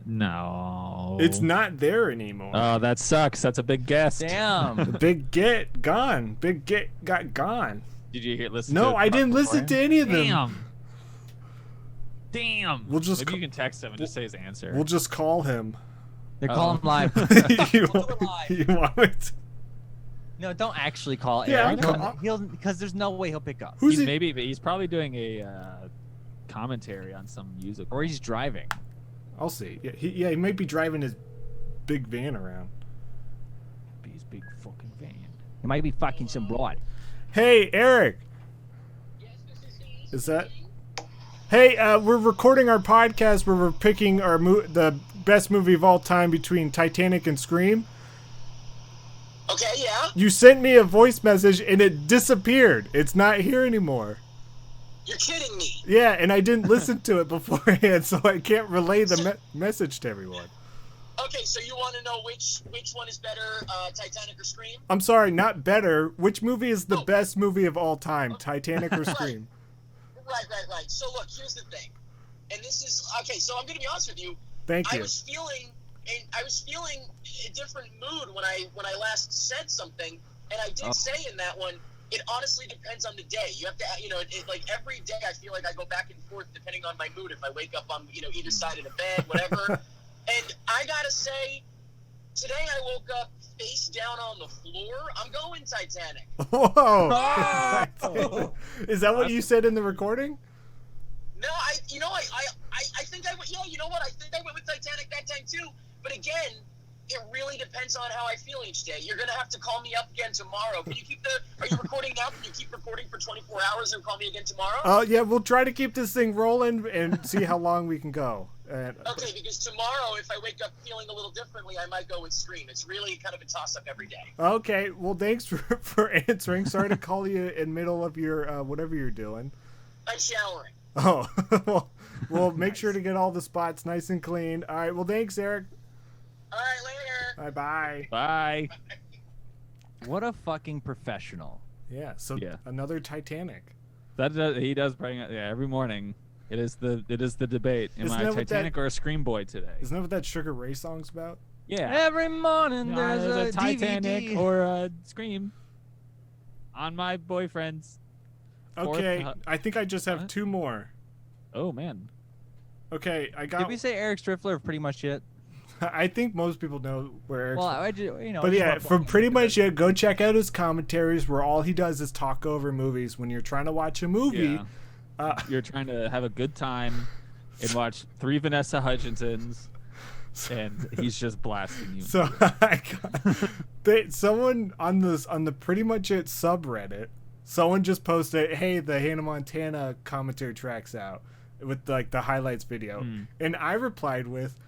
No.
It's not there anymore.
Oh, that sucks. That's a big guest.
Damn.
Big Get gone. Big Get got gone.
Did you listen
No,
to
I didn't listen to any of them.
Damn.
We'll just
Maybe you can text him and just say his answer.
We'll just call him.
They call him live.
you,
We'll do it live.
you want it?
No, don't actually call
Yeah,
Eric.
I'm
He'll because there's no way he'll pick up.
Who's it?
He's probably doing a commentary on some music.
Or he's driving.
I'll see. Yeah, he might be driving his big van around.
His big fucking van.
He might be fucking some broad.
Hey, Eric. Is that? Hey, we're recording our podcast where we're picking our the best movie of all time between Titanic and Scream.
Okay, yeah.
You sent me a voice message and it disappeared. It's not here anymore.
You're kidding me.
Yeah, and I didn't listen to it beforehand, so I can't relay the message to everyone.
Okay, so you want to know which one is better, Titanic or Scream?
I'm sorry, not better. Which movie is the best movie of all time, Titanic or Scream?
Right. So look, here's the thing, and this is okay. So I'm gonna be honest with you.
Thank you.
I was feeling a different mood when I last said something, and I did say in that one. It honestly depends on the day. You have to, like every day I feel like I go back and forth depending on my mood. If I wake up on, either side of the bed, whatever. And I gotta say, today I woke up face down on the floor. I'm going Titanic.
Whoa! Is that what you said in the recording?
No, I think I went. Yeah, you know what? I think I went with Titanic that time too. But again, it really depends on how I feel each day. You're gonna have to call me up again tomorrow. Can you are you recording now? Can you keep recording for 24 hours and call me again tomorrow?
Yeah, we'll try to keep this thing rolling and see how long we can go.
Okay, because tomorrow, if I wake up feeling a little differently, I might go with Scream. It's really kind of a toss-up every day.
Okay, well, thanks for answering. Sorry to call you in middle of your whatever you're doing.
I'm showering.
Oh, well, make sure to get all the spots nice and clean. All right, well, thanks, Eric.
All right, later.
Bye.
Bye.
What a fucking professional.
Yeah. So another Titanic.
He does bring it. Yeah, every morning. It is the debate. Am I Titanic or a Scream boy today?
Isn't that what that Sugar Ray song's about?
Yeah.
Every morning there's a
Titanic
DVD.
or a Scream on my boyfriend's.
Okay, I think I just have two more.
Oh man.
Okay, I got.
Did we say Eric Striffler pretty much it?
I think most people know where Eric's.
Well, I just,
But yeah, from pretty much it, go check out his commentaries where all he does is talk over movies. When you're trying to watch a movie,
you're trying to have a good time and watch 3 Vanessa Hutchinsons, and he's just blasting you.
So someone on the Pretty Much It subreddit, someone just posted, "Hey, the Hannah Montana commentary track's out," with like the highlights video, and I replied with,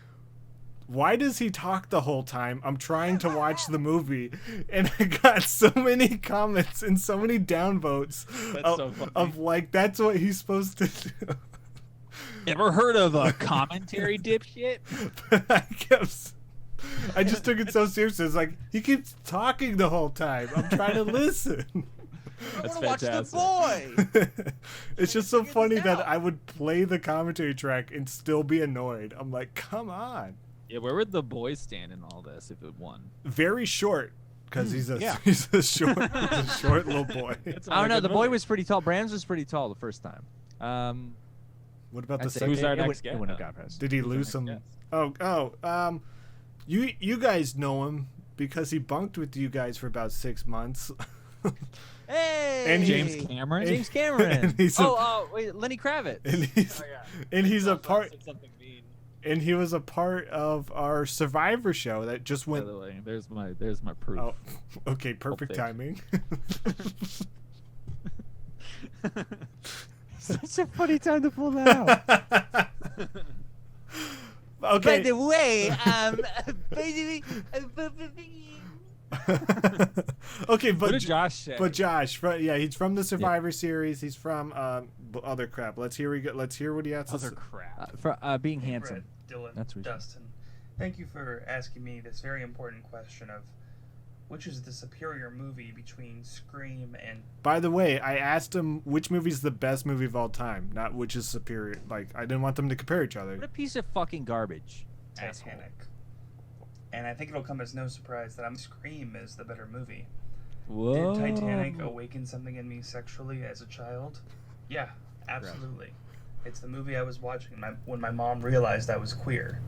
"Why does he talk the whole time? I'm trying to watch the movie." And I got so many comments and so many downvotes of like, that's what he's supposed to do.
Ever heard of a commentary dipshit?
I just took it so seriously. It's like, he keeps talking the whole time. I'm trying to listen.
That's
I want to watch
fantastic.
the boy.
It's just so
figure this
funny that
out.
I would play the commentary track and still be annoyed. I'm like, come on.
Yeah, where would the boy stand in all this if it won?
Very short, because he's a
Yeah.
he's a short little boy.
It's
I don't
another
know.
good
The boy
movie.
was pretty tall. Brands was pretty tall the first time.
What about the
I'd say
second?
Who's our
it
next
would-
guest?
It wouldn't have got past.
Did he
Who's our
lose
next
some?
guest?
You guys know him because he bunked with you guys for about 6 months.
Hey,
And
James Cameron?
James Cameron.
And he's a-
Wait, Lenny Kravitz.
and he's
Oh, yeah.
and he's a
Also, I
part
said something mean.
and he was a part of our Survivor show that just
By
went.
the way, there's my proof.
Oh, okay, perfect
fake.
timing.
Such a funny time to pull that out.
Okay.
By the way, basically,
Okay,
What
but
did Josh say?
he's from the Survivor series. He's from other crap. Let's hear what he has to
Other
say.
crap.
for being handsome.
Brett, Dylan,
That's what he said.
Dustin, thank you for asking me this very important question of which is the superior movie between Scream and
By the way, I asked him which movie's the best movie of all time, not which is superior. Like, I didn't want them to compare each other.
What a piece of fucking garbage.
Titanic. And I think it'll come as no surprise that Scream is the better movie.
Whoa.
Did Titanic awaken something in me sexually as a child? Yeah, absolutely. It's the movie I was watching when my mom realized I was queer.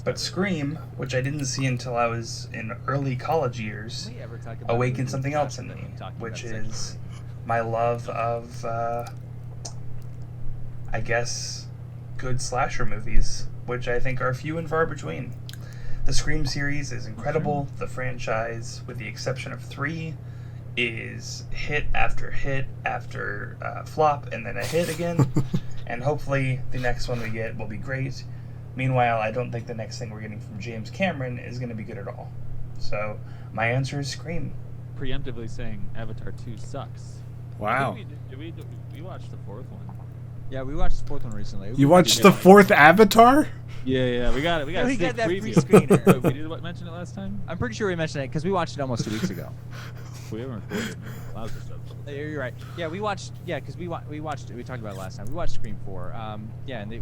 But Scream, which I didn't see until I was in early college years,
We ever talk about
awakened
movies
something else in
faster
me,
than talking
which
about sex?
is my love of, I guess, good slasher movies, which I think are few and far between. The Scream series is incredible. The franchise, with the exception of 3, is hit after flop and then a hit again. And hopefully the next one we get will be great. Meanwhile, I don't think the next thing we're getting from James Cameron is going to be good at all. So my answer is Scream.
Preemptively saying Avatar 2 sucks.
Wow.
Did we watched the fourth one?
Yeah, we watched the fourth one recently.
You watched the fourth Avatar?
Yeah, we got it. We got
We
a
got
sneak
that
preview.
pre-screener.
Wait, we did mention it last time?
I'm pretty sure we mentioned it because we watched it almost 2 weeks ago.
We haven't recorded. That was just episode.
You're right. Yeah, we watched. Yeah, because we watched it. We talked about it last time. We watched Scream 4. Yeah, and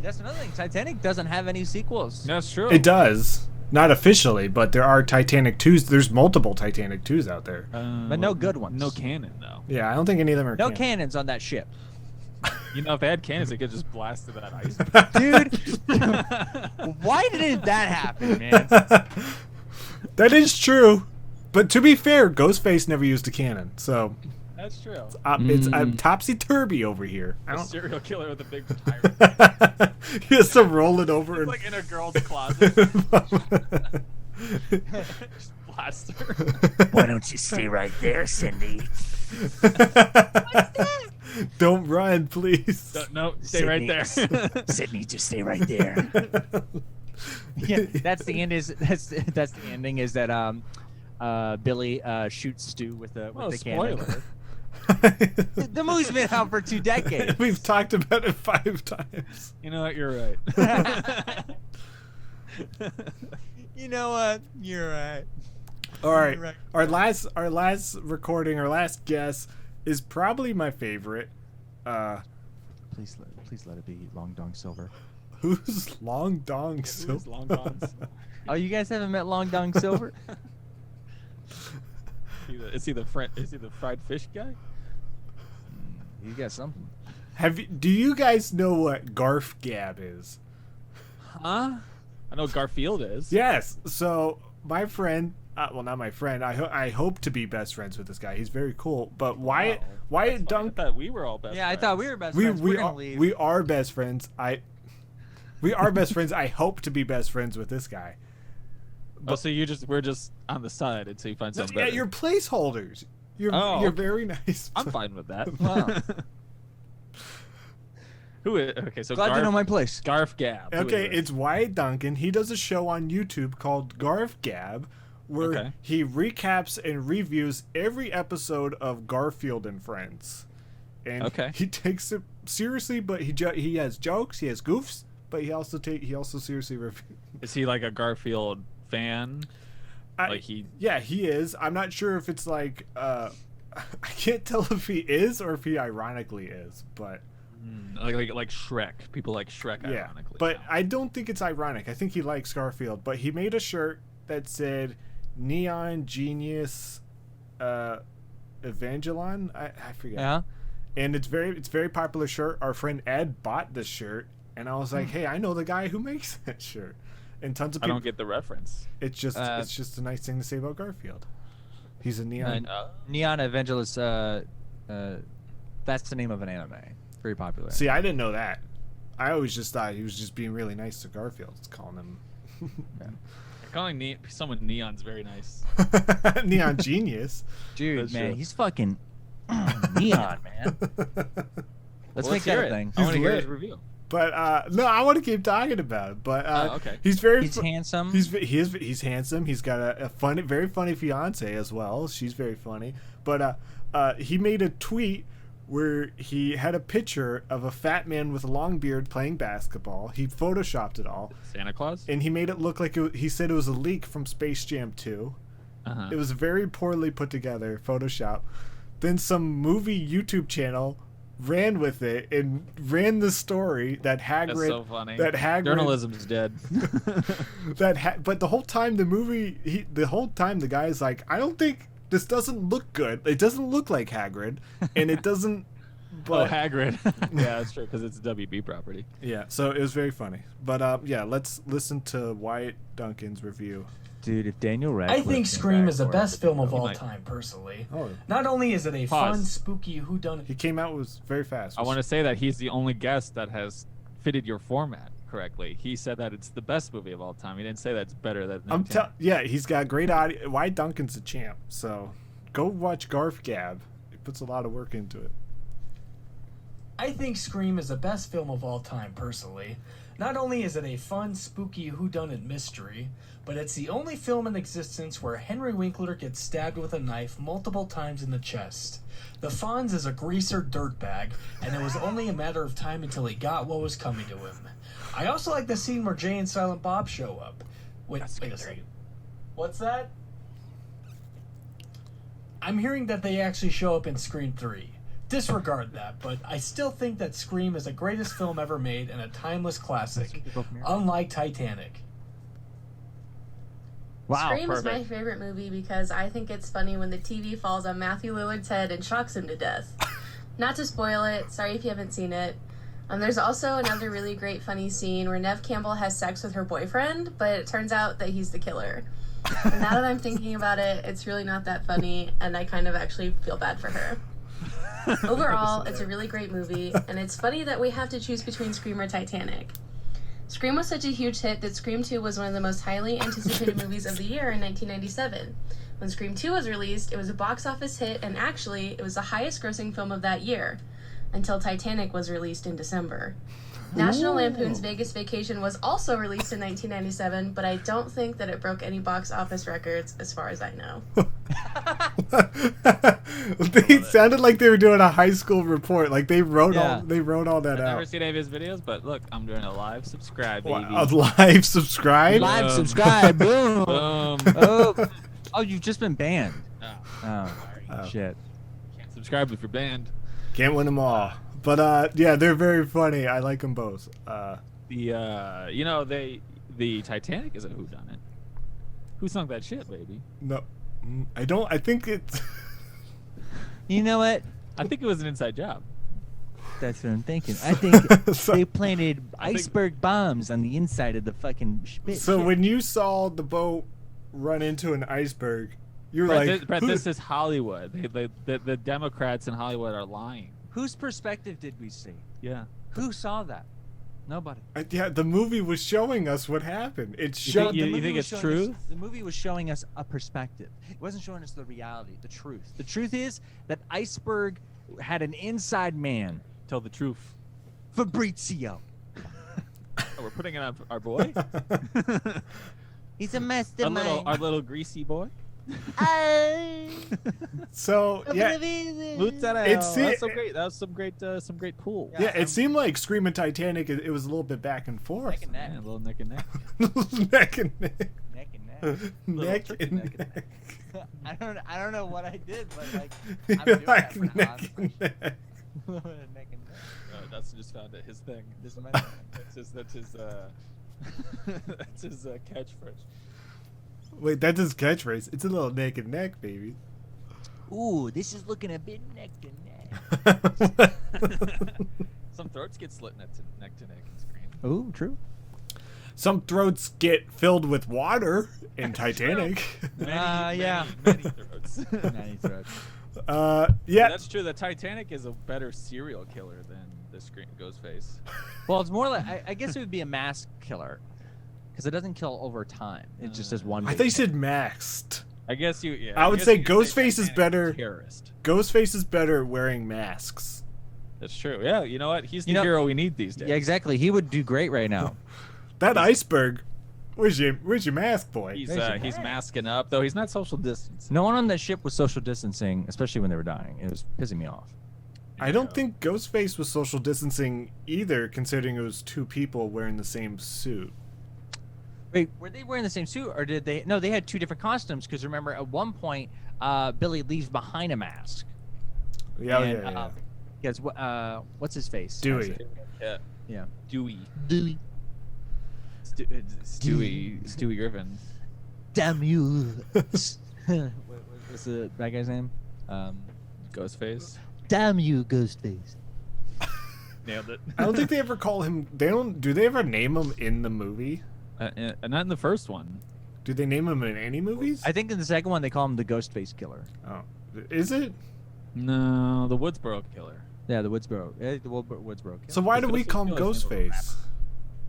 that's another thing. Titanic doesn't have any sequels.
That's true.
It does. Not officially, but there are Titanic 2s. There's multiple Titanic 2s out there.
But no good ones.
No canon though.
Yeah, I don't think any of them are
No
canon.
cannons on that ship.
You know, if they had cannons, they could just blast through that ice.
Dude, why did that happen, man?
That is true. But to be fair, Ghostface never used a cannon. So
That's true.
I'm topsy-turvy over here. I
A
don't...
serial killer with a big pirate.
He has to roll it over.
It's like in a girl's closet. Just blast her.
Why don't you stay right there, Cindy?
Don't run, please.
No, stay right there.
Sydney, just stay right there.
Yeah, that's the end. That's the ending. Is that Billy shoots Stu with the cannon.
spoiler.
The movie's been out for 2 decades.
We've talked about it 5 times.
You know what? You're right.
You know what? You're right.
All right.
Right.
Our last recording, our last guess is probably my favorite.
Please let it be Long Dong Silver.
Who's Long Dong
Who's
Silver?
Long Don's?
Oh, you guys haven't met Long Dong Silver?
Is he the fried fish guy?
You got something.
Do you guys know what Garf Gab is?
Huh? I know what Garfield is.
Yes. So my friend, well, not my friend. I hope to be best friends with this guy. He's very cool. But Wyatt
That's funny.
Dunk.
I thought we were all best
Yeah, I
friends.
thought we were best
We
friends. We're
we
gonna
are
leave.
we are best friends. We are best friends. I hope to be best friends with this guy.
Oh, so we're just on the side until you find something
Yeah,
better.
you're placeholders. You're
Oh.
very nice.
I'm fine with that.
Wow.
Who is? Okay, so
Glad to know my place.
Garf Gab. Who
Okay,
is this?
it's Wyatt Duncan. He does a show on YouTube called Garf Gab, where
Okay.
he recaps and reviews every episode of Garfield and Friends. And
Okay.
he takes it seriously, but he has jokes, he has goofs, but he also seriously reviews.
Is he like a Garfield fan? Like he.
Yeah, he is. I'm not sure if it's like I can't tell if he is or if he ironically is, but
Like Shrek. People like Shrek
yeah.
ironically.
But
now.
I don't think it's ironic. I think he likes Garfield. But he made a shirt that said "Neon Genius Evangelon." I forget.
Yeah.
And it's very popular shirt. Our friend Ed bought this shirt, and I was like, hey, I know the guy who makes that shirt. And tons of
I
people.
don't get the reference.
It's just a nice thing to say about Garfield. He's a neon.
Neon Evangelist. That's the name of an anime. Very popular.
See, I didn't know that. I always just thought he was just being really nice to Garfield. Calling him
Calling someone neon's very nice.
neon genius.
Dude,
That's
man,
true.
he's fucking neon, man. Let's make that a thing.
I want to hear
lit.
his review.
But no, I want to keep talking about it. But
okay.
he's very
He's handsome.
He's handsome. He's got a funny, very funny fiance as well. She's very funny. But he made a tweet where he had a picture of a fat man with a long beard playing basketball. He photoshopped it all.
Santa Claus?
And he made it look like he said it was a leak from Space Jam 2.
Uh-huh.
It was very poorly put together Photoshop. Then some movie YouTube channel ran with it and ran the story that Hagrid.
That's so funny.
That Hagrid.
Journalism's dead.
But the whole time the guy's like, I don't think this doesn't look good. It doesn't look like Hagrid, and it doesn't. But
Hagrid. Yeah, that's true because it's a WB property.
yeah, so it was very funny. But yeah, let's listen to Wyatt Duncan's review.
Dude, if Daniel
I
Radcliffe
think
came
Scream
back
is the
for it,
best film of
He
all
might.
time, personally.
Oh,
Not only is it a
Pause.
fun, spooky whodunit.
he came out was very fast.
I want to say that he's the only guest that has fitted your format correctly. He said that it's the best movie of all time. He didn't say that it's better than.
Yeah, he's got great audio. Wyatt Duncan's a champ. So go watch Garf Gab. He puts a lot of work into it.
I think Scream is the best film of all time, personally. Not only is it a fun, spooky whodunit mystery, but it's the only film in existence where Henry Winkler gets stabbed with a knife multiple times in the chest. The Fonz is a greaser dirtbag, and it was only a matter of time until he got what was coming to him. I also like the scene where Jay and Silent Bob show up. Wait a second. What's that? I'm hearing that they actually show up in Scream 3. Disregard that, but I still think that Scream is the greatest film ever made and a timeless classic, unlike Titanic.
Wow,
Scream is my
perfect.
favorite movie because I think it's funny when the TV falls on Matthew Lillard's head and shocks him to death. Not to spoil it, sorry if you haven't seen it. There's also another really great funny scene where Neve Campbell has sex with her boyfriend, but it turns out that he's the killer. And now that I'm thinking about it, it's really not that funny, and I kind of actually feel bad for her. Overall, it's a really great movie, and it's funny that we have to choose between Scream or Titanic. Scream was such a huge hit that Scream 2 was one of the most highly anticipated movies of the year in 1997. When Scream 2 was released, it was a box office hit, and actually, it was the highest grossing film of that year, until Titanic was released in December. National Lampoon's Vegas Vacation was also released in 1997, but I don't think that it broke any box office records, as far as I know.
They sounded like they were doing a high school report. Like they wrote all that
I've
out.
never seen any of his videos, but look, I'm doing a live subscribe, baby.
A live subscribe.
Live subscribe, boom.
Boom.
Oh, you've just been banned.
Oh,
Shit.
can't subscribe if you're banned.
Can't win them all. But yeah, they're very funny. I like them both.
The Titanic is a whodunit. Who sunk that shit, baby?
No, I don't. I think it's.
You know what?
I think it was an inside job.
That's what I'm thinking. I think
So-
they planted iceberg bombs on the inside of the fucking ship.
So when you saw the boat run into an iceberg, you're
Brett,
like,
this is Hollywood. The Democrats in Hollywood are lying.
whose perspective did we see?
Yeah.
Who saw that? Nobody.
Yeah, the movie was showing us what happened. It showed.
You
The movie
think
was
it's
showing us-
true?
the movie was showing us a perspective. It wasn't showing us the reality, the truth. The truth is that iceberg had an inside man,
Tell the truth.
Fabrizio.
Oh, we're putting it on our boy.
He's a
our
mastermind.
little greasy boy.
So yeah,
Mozzarella.
It's-
That's so great. That was some great pool.
yeah. It seemed like Scream and Titanic. It was a little bit back and forth.
Neck and neck.
Yeah, a little neck and neck.
Neck and neck.
Neck and neck.
Neck
turkey
and
neck.
neck.
I don't know what I did, but like
You're
I'm doing
like
that for now.
neck and neck.
Neck and neck.
Dustin just found it. His thing.
This is my
That's his that's his catchphrase.
Wait, that's his catchphrase. It's a little neck and neck, baby.
Ooh, this is looking a bit neck to neck.
Some throats get slit neck to neck in Scream.
Oh, true.
Some throats get filled with water in Titanic.
Yeah.
Many throats.
Many throats.
Yeah.
That's true. The Titanic is a better serial killer than the Scream Ghostface.
Well, it's more like I guess it would be a mass killer, because it doesn't kill over time. It just does one.
I
big
thought you
kill.
said maxed.
I guess you. Yeah.
I would
guess
say
you could
Ghostface is
Titanic
better.
Terrorist.
Ghostface is better wearing masks.
That's true. Yeah. You know what? He's the
You know-
hero we need these days.
Yeah, exactly. He would do great right now.
That iceberg. Where's your mask, boy?
He's masking up though. He's not social distancing.
No one on that ship was social distancing, especially when they were dying. It was pissing me off.
I don't think Ghostface was social distancing either, considering it was two people wearing the same suit.
Wait, were they wearing the same suit, or did they? No, they had two different costumes. Because remember, at one point, Billy leaves behind a mask.
Yeah,
And,
yeah.
Because what's his face?
Dewey.
Yeah.
Yeah.
Dewey.
Dewey.
Stewie Griffin.
Damn you. What's the bad guy's name?
Ghostface.
Damn you, Ghostface.
Nailed it.
I don't think they ever call him. They don't. Do they ever name him in the movie?
Not in the first one.
Do they name him in any movies?
I think in the second one they call him the Ghostface Killer.
Oh, is it?
No, the Woodsboro Killer.
Yeah, the Woodsboro. Woodsboro Killer.
So why do we call him Ghostface?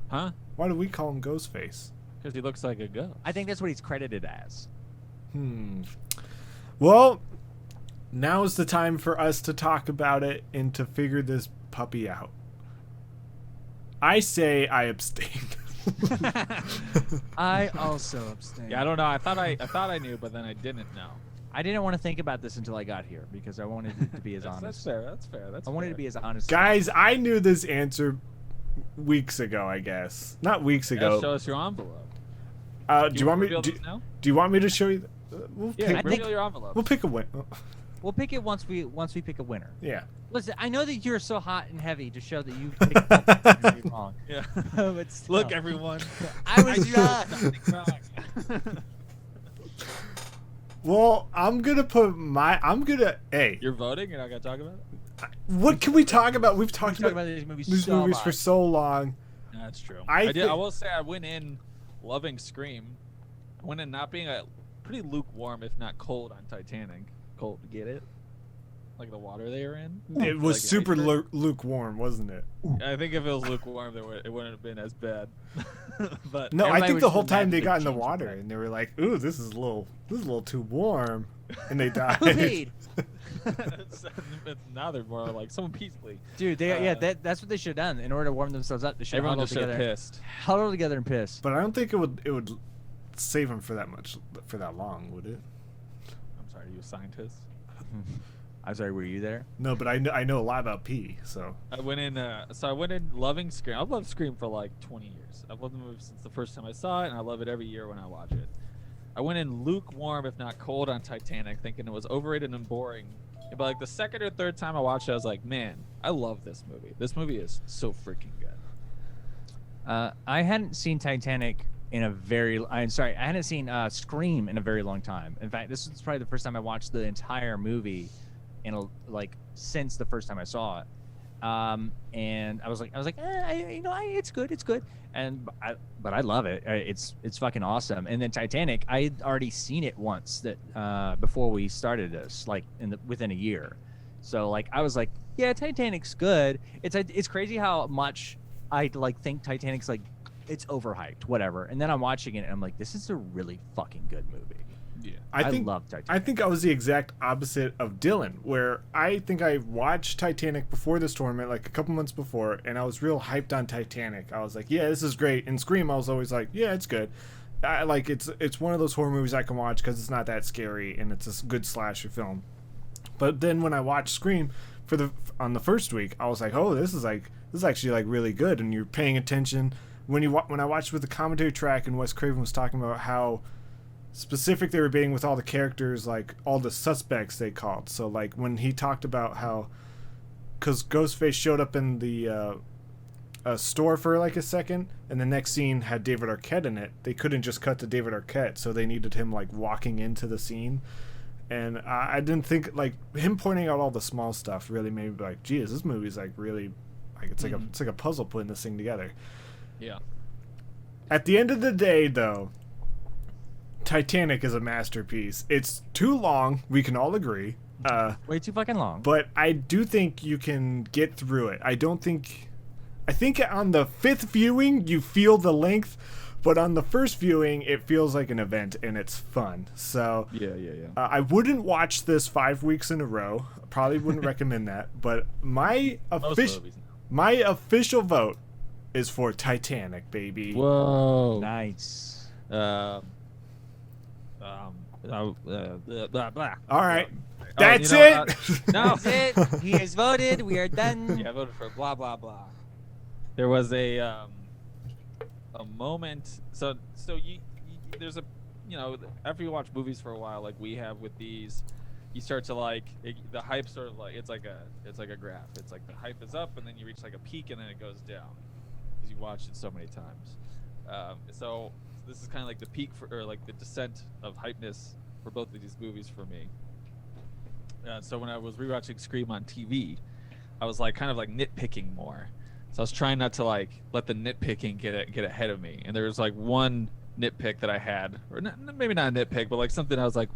Huh?
Why do we call him Ghostface?
Because he looks like a ghost.
I think that's what he's credited as.
Well, now's the time for us to talk about it and to figure this puppy out. I say I abstain.
I also abstain.
Yeah, I don't know. I thought I knew, but then I didn't know.
I didn't want to think about this until I got here because I wanted it to be as honest.
That's fair. That's fair.
I wanted to be as honest.
Guys, I knew this answer weeks ago, I guess. Not weeks ago.
Show us your envelope.
Do you want me?
reveal this now?
Do you want me to show you? We'll
Yeah,
pick,
reveal your envelope.
we'll pick a win.
We'll pick it once we pick a winner.
Yeah.
Listen, I know that you're so hot and heavy to show that you picked something wrong.
Yeah.
But still.
Look, everyone.
I was not.
Well, I'm gonna put my. I'm gonna. Hey,
You're voting. You're not gonna talk about it.
what can we talk about? We've talked
talked
about
about these movies
these
so
movies for
much.
so long.
That's true.
I
I
thi-
will say I went in loving Scream. I went in not being a pretty lukewarm, if not cold, on Titanic. Cold, get it? Like the water they were in.
It was
Like an
super
iceberg.
lukewarm, wasn't it?
I think if it was lukewarm, it wouldn't have been as bad. But
No, I
Everybody
think
was
the whole
just
time they
magically
got in the
changing
water
that.
and they were like, "Ooh, this is a little too warm," and they died.
Who paid?
now they're more like someone peace, please.
Dude, that's what they should have done in order to warm themselves up. They should have
Everyone
huddled
just got
together,
pissed.
huddled together and pissed.
But I don't think it would save them for that long, would it?
I'm sorry, you a scientist?
I'm sorry, were you there?
No, but I know a lot about pee, so.
I went in loving Scream. I've loved Scream for like 20 years. I've loved the movie since the first time I saw it, and I love it every year when I watch it. I went in lukewarm, if not cold, on Titanic, thinking it was overrated and boring. But like the second or third time I watched it, I was like, man, I love this movie. This movie is so freaking good.
I hadn't seen Titanic in a very. I hadn't seen Scream in a very long time. In fact, this was probably the first time I watched the entire movie, since the first time I saw it. And I was like, it's good, but I love it. It's fucking awesome. And then Titanic, I'd already seen it once before we started this, like within a year. So like I was like, yeah, Titanic's good. It's crazy how much I think Titanic's like it's overhyped, whatever. And then I'm watching it and I'm like, this is a really fucking good movie.
Yeah,
I
love Titanic.
I think I was the exact opposite of Dylan, where I think I watched Titanic before this tournament, like a couple months before, and I was real hyped on Titanic. I was like, yeah, this is great. And Scream, I was always like, yeah, it's good. It's one of those horror movies I can watch because it's not that scary and it's a good slasher film. But then when I watched Scream on the first week, I was like, oh, this is actually like really good, and you're paying attention when I watched with the commentary track and Wes Craven was talking about how specific they were being with all the characters, like all the suspects they called. So like when he talked about how, because Ghostface showed up in the store for like a second, and the next scene had David Arquette in it, they couldn't just cut to David Arquette, so they needed him like walking into the scene. And I didn't think, like, him pointing out all the small stuff really made me be like, geez, this movie's like really, like, it's like a puzzle putting this thing together.
Yeah.
At the end of the day, though, Titanic is a masterpiece. It's too long, we can all agree.
Way too fucking long.
But I do think you can get through it. I think on the 5th viewing you feel the length, but on the first viewing it feels like an event and it's fun. So
Yeah.
I wouldn't watch this 5 weeks in a row. Probably wouldn't recommend that. But my official vote is for Titanic, baby.
Whoa.
Nice.
Blah, blah.
All right.
Oh,
That's
you know,
it.
No.
That's it. He has voted. We are done.
Yeah, I voted for blah blah blah. There was a moment. So you there's a, you know, after you watch movies for a while, like we have with these, you start to like the hype sort of like it's like a graph. It's like the hype is up and then you reach like a peak and then it goes down because you watched it so many times. So this is kind of like the peak or like the descent of hypeness for both of these movies for me. So when I was rewatching Scream on TV, I was like kind of like nitpicking more. So I was trying not to like let the nitpicking get ahead of me. And there was like one nitpick that I had, or maybe not a nitpick, but like something I was like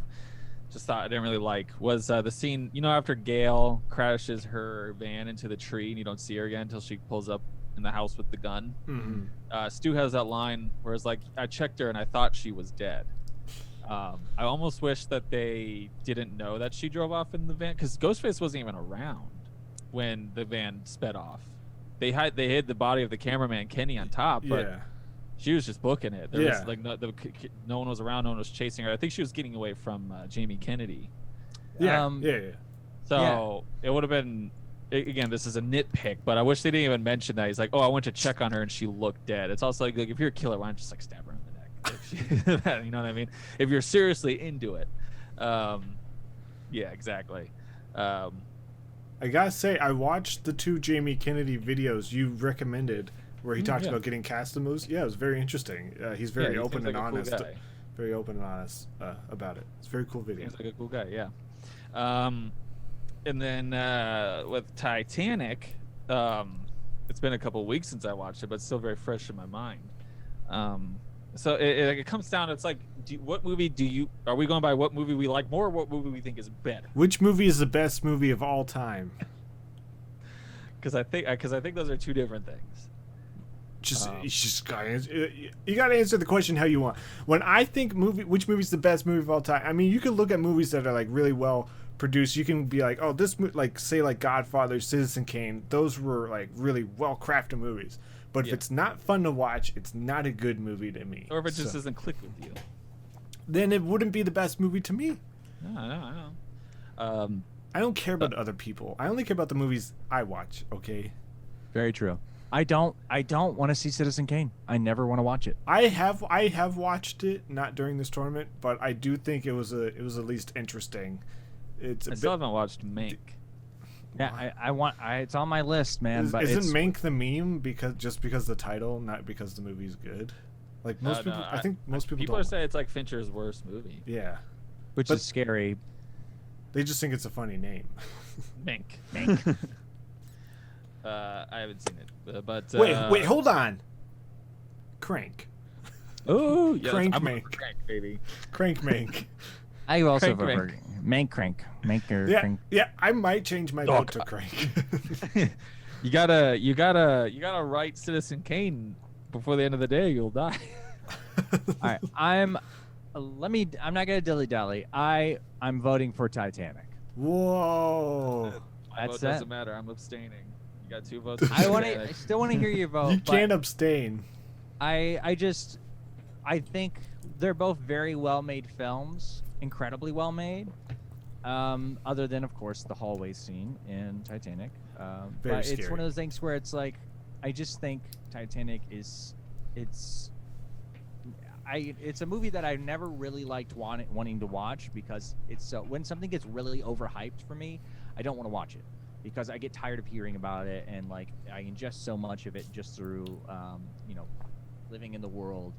just thought I didn't really like was the scene, you know, after Gail crashes her van into the tree and you don't see her again until she pulls up in the house with the gun.
Mm-hmm.
Stu has that line where it's like, I checked her and I thought she was dead. I almost wish that they didn't know that she drove off in the van, because Ghostface wasn't even around when the van sped off. They hid the body of the cameraman Kenny on top, but she was just booking it. There was like no one was around, no one was chasing her. I think she was getting away from Jamie Kennedy. So it would have been, again, this is a nitpick, but I wish they didn't even mention that. He's like, oh, I went to check on her and she looked dead. It's also like if you're a killer, why don't you just like stab her in the neck? You know what I mean? If you're seriously into it. Yeah, exactly.
I gotta say, I watched the 2 Jamie Kennedy videos you recommended where he talked about getting cast in movies. Yeah, it was very interesting. He's very open and honest. Cool very open and honest about it. It's a very cool video.
Seems like a cool guy, yeah. And then with Titanic, it's been a couple weeks since I watched it, but it's still very fresh in my mind. So it comes down to, it's like, what movie are we going by what movie we like more, or what movie we think is better?
Which movie is the best movie of all time?
Because I think those are two different things.
You gotta answer the question how you want. When I think which movie's the best movie of all time, I mean, you can look at movies that are like really well produced. You can be like, oh, this like say like Godfather, Citizen Kane, those were like really well crafted movies. But if it's not fun to watch, it's not a good movie to me.
Or if it just doesn't click with you,
then it wouldn't be the best movie to me.
No, I know.
I don't care about other people. I only care about the movies I watch. Okay.
Very true. I don't want to see Citizen Kane. I never want to watch it.
I have watched it, not during this tournament, but I do think it was at least interesting.
I still haven't watched Mank.
Yeah, it's on my list, man.
Isn't Mank the meme because the title, not because the movie's good? Like most people, I think most people
are saying it's like Fincher's worst movie.
Yeah,
which is scary.
They just think it's a funny name.
Mank. I haven't seen it, but
wait, hold on. Crank.
Oh, yeah,
Crank
Mank,
baby. Crank Mank.
I also prefer Mank Crank.
Yeah, I might change my vote to Crank.
You gotta write Citizen Kane before the end of the day. You'll die.
All right, I'm not gonna dilly dally. I'm voting for Titanic.
Whoa.
My vote doesn't matter. I'm abstaining. You got 2 votes.
I still want to hear your vote.
You can't abstain.
I think they're both very well made films, incredibly well made. Other than, of course, the hallway scene in Titanic. But
scary.
It's one of those things where it's like, I just think Titanic it's a movie that I never really liked wanting to watch because it's so when something gets really overhyped for me, I don't want to watch it because I get tired of hearing about it and like I ingest so much of it just through living in the world.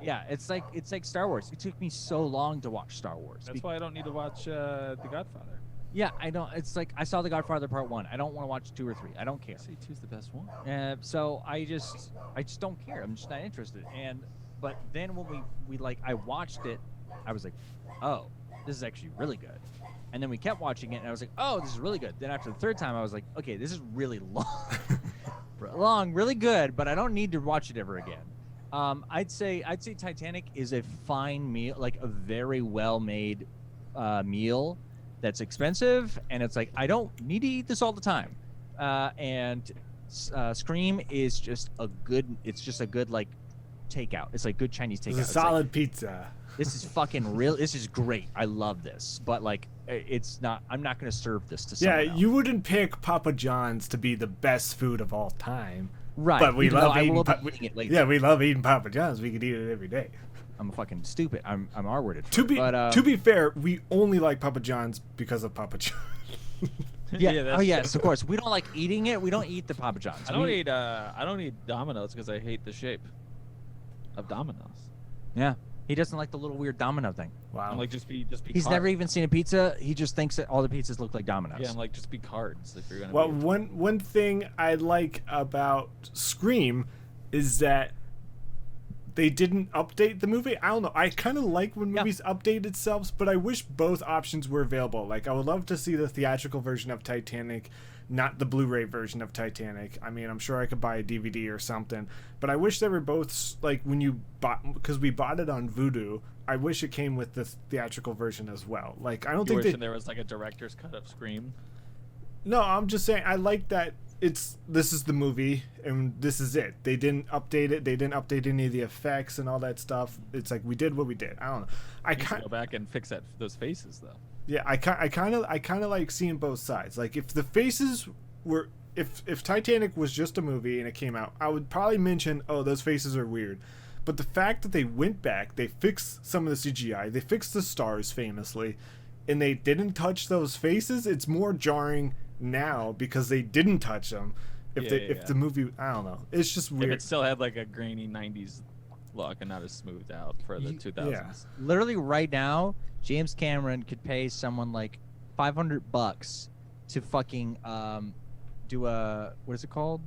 Yeah, it's like Star Wars. It took me so long to watch Star Wars.
That's why I don't need to watch The Godfather.
Yeah, I don't. It's like I saw The Godfather Part 1. I don't want to watch 2 or 3. I don't care.
I say 2's the best one.
So I just don't care. I'm just not interested. But then when I watched it, I was like, oh, this is actually really good. And then we kept watching it, and I was like, oh, this is really good. Then after the third time, I was like, okay, this is really long, really good, but I don't need to watch it ever again. I'd say Titanic is a fine meal, like a very well made meal that's expensive, and it's like I don't need to eat this all the time. And Scream is just a good. It's just a good like takeout. It's like good Chinese takeout.
It's a solid pizza.
This is fucking real. This is great. I love this, but like it's not. I'm not going to serve this to someone else.
You wouldn't pick Papa John's to be the best food of all time.
Right.
But we love eating
it later.
Yeah, we love eating Papa John's. We could eat it every day.
I'm fucking stupid. I'm R-worded.
To be fair, we only like Papa John's because of Papa John.
Yeah. Oh yes, of course. We don't like eating it. We don't eat the Papa John's.
I don't eat Domino's because I hate the shape of Domino's.
Yeah. He doesn't like the little weird domino thing.
Wow.
I'm like, just be.
He's never even seen a pizza. He just thinks that all the pizzas look like dominoes.
Yeah, I'm like, just be cards if you're gonna.
Well, one thing I like about Scream is that they didn't update the movie. I don't know. I kind of like when movies update itself, but I wish both options were available. Like, I would love to see the theatrical version of Titanic, not the Blu-ray version of Titanic. I mean, I'm sure I could buy a DVD or something, but I wish they were both, like, when you bought, because we bought it on Vudu, I wish it came with the theatrical version as well. Like, I don't think
there was like a director's cut of Scream.
No, I'm just saying I like that this is the movie and this is it. They didn't update it. They didn't update any of the effects and all that stuff. It's like we did what we did. I don't know. I
can't go back and fix those faces though.
Yeah, I kind of like seeing both sides. Like if the faces were if Titanic was just a movie and it came out, I would probably mention, oh, those faces are weird. But the fact that they went back, they fixed some of the CGI, they fixed the stars famously, and they didn't touch those faces, it's more jarring now because they didn't touch them. If the movie, I don't know, it's just weird.
If it still had like a grainy 90s look and not as smoothed out for the 2000s.
Yeah. Literally right now, James Cameron could pay someone like $500 to fucking do a, what is it called?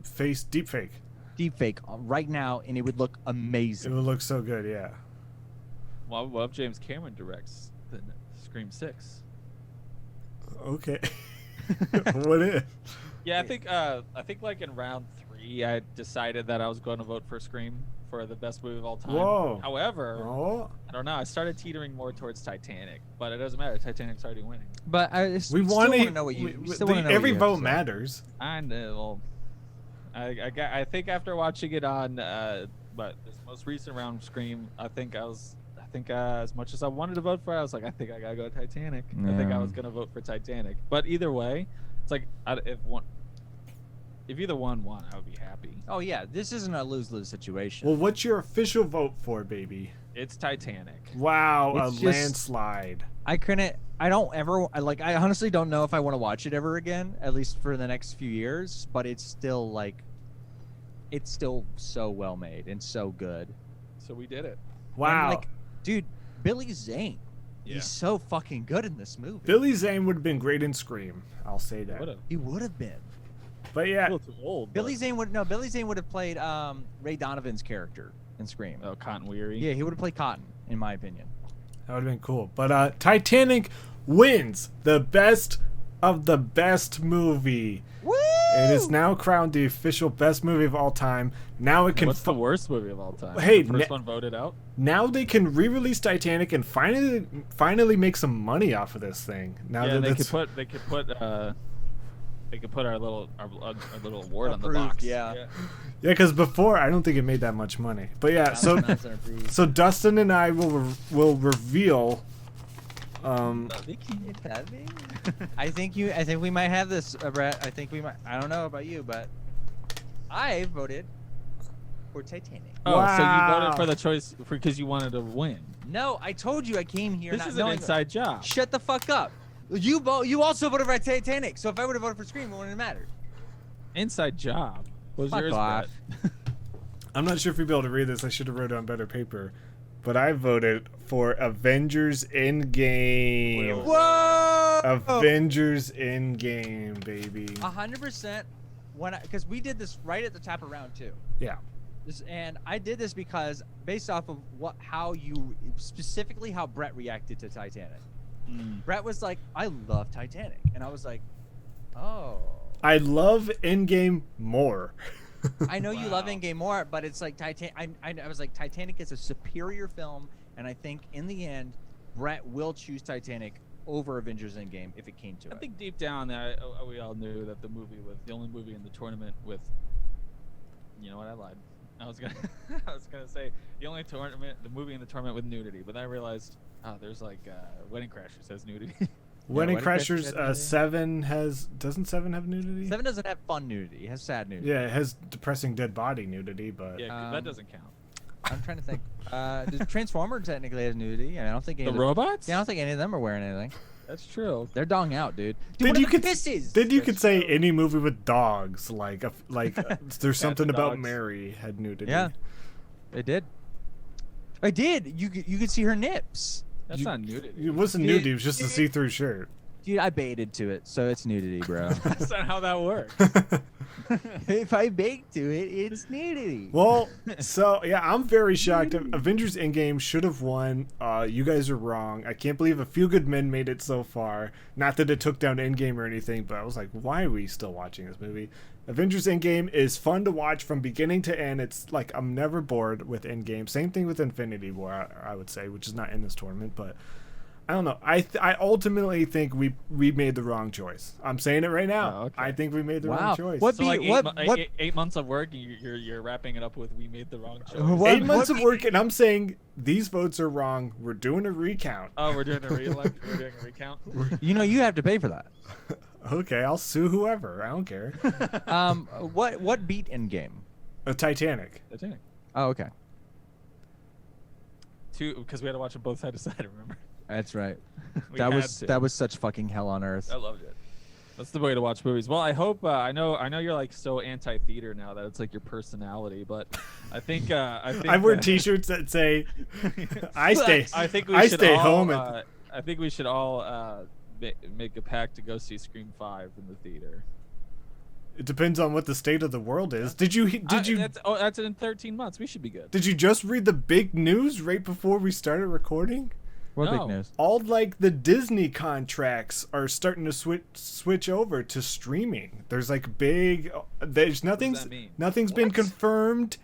Face deepfake.
Deepfake right now, and it would look amazing.
It would look so good, yeah.
Well, what if James Cameron directs the Scream 6?
Okay. What if?
Yeah, I think like in round 3, I decided that I was going to vote for Scream for the best movie of all time.
Whoa.
However, I don't know. I started teetering more towards Titanic, but it doesn't matter. Titanic's already winning.
But we want to know what you.
Every vote matters.
I know. I think after watching it on this most recent round of Scream, I think as much as I wanted to vote for it, I was like, I think I gotta go Titanic. Yeah. I think I was gonna vote for Titanic. But either way, it's like if either one won, I would be happy.
Oh yeah, this isn't a lose-lose situation.
Well, what's your official vote for, baby?
It's Titanic.
Wow, it's a landslide.
I honestly don't know if I want to watch it ever again, at least for the next few years, but it's still so well made and so good.
So we did it.
Wow.
And dude, Billy Zane. Yeah. He's so fucking good in this movie.
Billy Zane would have been great in Scream. I'll say that.
He would have been.
But yeah,
too old.
Billy Zane would have played Ray Donovan's character in Scream.
Oh, Cotton Weary.
Yeah, he would have played Cotton, in my opinion.
That would have been cool. But Titanic wins the best of the best movie.
Woo!
It is now crowned the official best movie of all time. Now it can.
What's the worst movie of all time?
Hey,
the first one voted out.
Now they can re-release Titanic and finally make some money off of this thing. Now
yeah, they could put our little award on the box.
Yeah,
because before I don't think it made that much money. But yeah, so Dustin and I will reveal.
I think we might have this, Brett. I think we might. I don't know about you, but I voted for Titanic.
Oh, so you voted
Wow.
for the choice because you wanted to win.
No, I told you I came here.
This
not
is an
knowing-
inside job.
Shut the fuck up. You also voted for Titanic. So if I would have voted for Scream, it wouldn't have mattered.
Inside job. What was
Fuck
yours,
off.
Brett?
I'm not sure if you'll be able to read this. I should have wrote it on better paper. But I voted for Avengers Endgame.
Whoa!
Avengers Endgame, baby.
100%. Because we did this right at the top of round 2.
Yeah.
And I did this because based off of how Brett reacted to Titanic. Brett was like, I love Titanic. And I was like, oh.
I love Endgame more.
I know you love Endgame more, but it's like Titanic. I was like, Titanic is a superior film. And I think in the end, Brett will choose Titanic over Avengers Endgame if it came to it.
I think deep down that we all knew that the movie was the only movie in the tournament with. You know what? I lied. I was gonna say the movie in the tournament with nudity, but then I realized, there's like Wedding Crashers has nudity.
Wedding
Wedding Crashers
Crashers,
had nudity.
7 doesn't 7 have nudity?
7 doesn't have fun nudity. It has sad nudity.
Yeah, it has depressing dead body nudity, but
Yeah, 'cause that doesn't count.
I'm trying to think. The Transformer technically has nudity. I don't think any
The
of
robots?
Yeah, I don't think any of them are wearing anything.
That's true.
They're dong out, dude. Dude,
Then
what
you
about
could
kisses?
then you could say any movie with dogs, there's something
and
about
dogs.
Mary had nudity.
Yeah, it did. I did. You could see her nips.
That's not nudity.
It wasn't nudity, it was just a see-through shirt.
Dude, I baited to it, so it's nudity, bro.
That's not how that works.
If I bake to it, it's nudity.
Well, so yeah, I'm very shocked. Avengers Endgame should have won. You guys are wrong. I can't believe A Few Good Men made it so far. Not that it took down Endgame or anything, but I was like, why are we still watching this movie? Avengers Endgame is fun to watch from beginning to end. It's like I'm never bored with Endgame. Same thing with Infinity War, I would say, which is not in this tournament, but I don't know. I ultimately think we made the wrong choice. I'm saying it right now.
Oh, okay.
I think we made the
Wow.
wrong choice.
What
So like
what?
8 months of work, you're wrapping it up with we made the wrong choice.
What-
8 months of work, and I'm saying these votes are wrong. We're doing a recount.
Oh, we're doing a recount.
You have to pay for that.
Okay, I'll sue whoever. I don't care.
What beat Endgame?
A Titanic.
Titanic.
Oh, okay.
Because we had to watch them both side to side. Remember?
That's right.
We
that
had
was
to.
that was such fucking hell on earth.
I loved it. That's the way to watch movies. Well, I hope I know you're like so anti-theater now that it's like your personality, but I think
I wear T-shirts that say, "I stay."
I think we
I
should
stay
all,
home.
I think we should all make a pact to go see Scream 5 in the theater.
It depends on what the state of the world is. Did you
That's in 13 months. We should be good.
Did you just read the big news right before we started recording?
What
No.
big news?
All like the Disney contracts are starting to switch over to streaming. There's like big. There's nothing's
that mean?
nothing's been confirmed.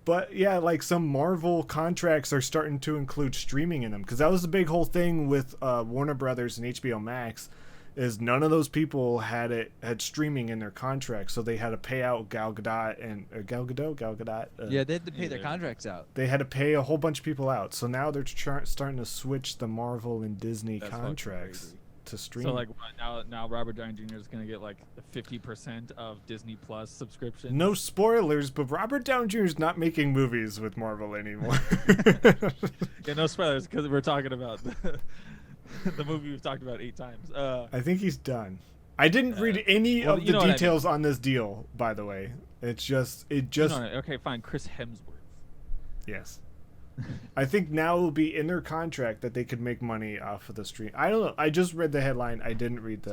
But yeah, like some Marvel contracts are starting to include streaming in them, because that was the big whole thing with Warner Brothers and HBO Max, is none of those people had streaming in their contracts, so they had to pay out Gal Gadot.
Yeah, they had to pay their contracts out.
They had to pay a whole bunch of people out. So now they're starting to switch the Marvel and Disney
That's fucking
contracts
crazy.
to stream.
So like now Robert Downey Jr. is gonna get like 50% of Disney Plus subscription.
No spoilers, but Robert Downey Jr. is not making movies with Marvel anymore.
Yeah, no spoilers because we're talking about the movie we've talked about 8 times.
I think he's done. I didn't read any
well,
of
you
the
know what I
details on this deal, by the way. It just
okay, fine. Chris Hemsworth.
yes. I think now it will be in their contract that they could make money off of the stream. I don't know. I just read the headline. I didn't read the.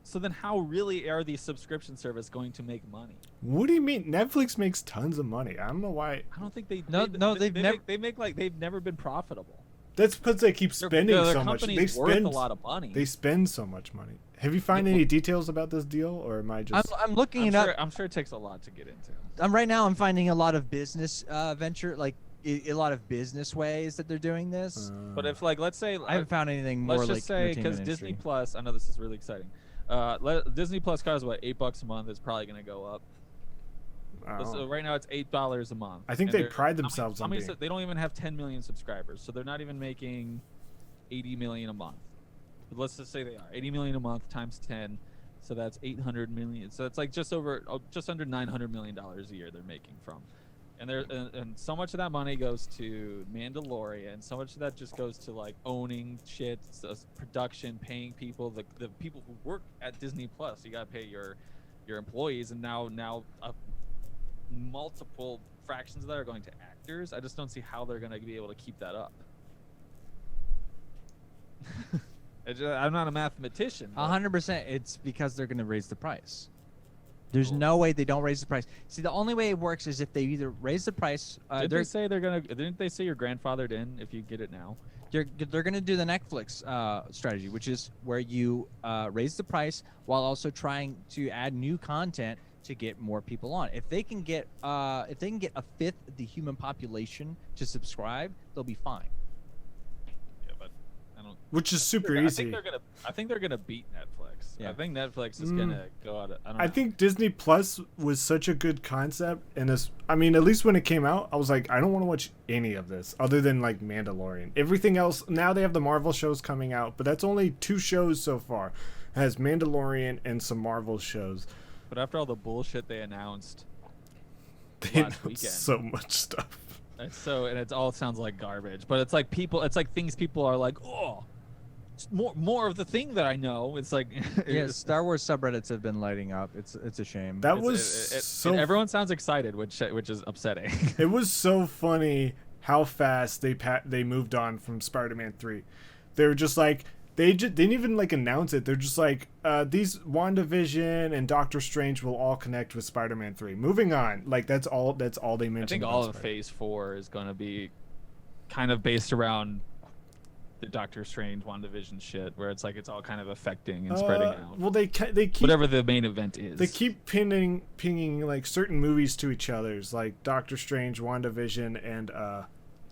So then how really are these subscription service going to make money?
What do you mean? Netflix makes tons of money. I don't know why.
I don't think they.
They've
never been profitable.
That's because they keep spending
their
so much.
company's
They
worth
spend
a lot of money.
They spend so much money. Have you found any details about this deal, or am I just?
I'm looking it up.
I'm sure it takes a lot to get into.
Right now I'm finding a lot of business venture, like a lot of business ways that they're doing this.
But if like let's say
I haven't found anything more
let's
like
just say because
entertainment
Disney
industry.
Plus, I know this is really exciting. Disney Plus costs what, $8 a month. It's probably going to go up. So right now it's $8 a month.
I think
And
they
they're-
pride themselves on being.
They don't even have 10 million subscribers, so they're not even making 80 million a month. But let's just say they are 80 million a month times 10, so that's 800 million. So that's like just under $900 million a year they're making from And so much of that money goes to Mandalorian. So much of that just goes to like owning shit, production, paying people, the people who work at Disney Plus. You gotta pay your employees, and now multiple fractions of that are going to actors. I just don't see how they're gonna be able to keep that up. I'm not a mathematician.
100%. It's because they're going to raise the price. There's no way they don't raise the price. See, the only way it works is if they either raise the price.
Didn't they say they're gonna? Didn't they say you're grandfathered in if you get it now?
They're going to do the Netflix strategy, which is where you raise the price while also trying to add new content to get more people on. If they can get a fifth of the human population to subscribe, they'll be fine.
Yeah, but I don't.
Which is super easy.
I think they're gonna beat Netflix.
Yeah.
I think Netflix is gonna go out. I don't know.
I think Disney Plus was such a good concept, and this, I mean, at least when it came out, I was like, I don't want to watch any of this other than like Mandalorian. Everything else, now they have the Marvel shows coming out, but that's only 2 shows so far. It has Mandalorian and some Marvel shows.
But after all the bullshit they announced
They
last
announced
weekend,
so much stuff.
and it all sounds like garbage. But it's like things people are like, oh, it's more of the thing that I know. It's like
Yeah, Star Wars subreddits have been lighting up. It's a shame.
That was
so everyone sounds excited, which is upsetting.
It was so funny how fast they moved on from Spider-Man 3. They were just like, they didn't even like announce it. They're just like, these WandaVision and Doctor Strange will all connect with Spider-Man 3. Moving on. Like that's all they mentioned.
I think all of Phase 4 is going to be kind of based around the Doctor Strange WandaVision shit, where it's like it's all kind of affecting and spreading out.
Well, they keep
whatever the main event is.
They keep pinging like certain movies to each other's, like Doctor Strange, WandaVision, and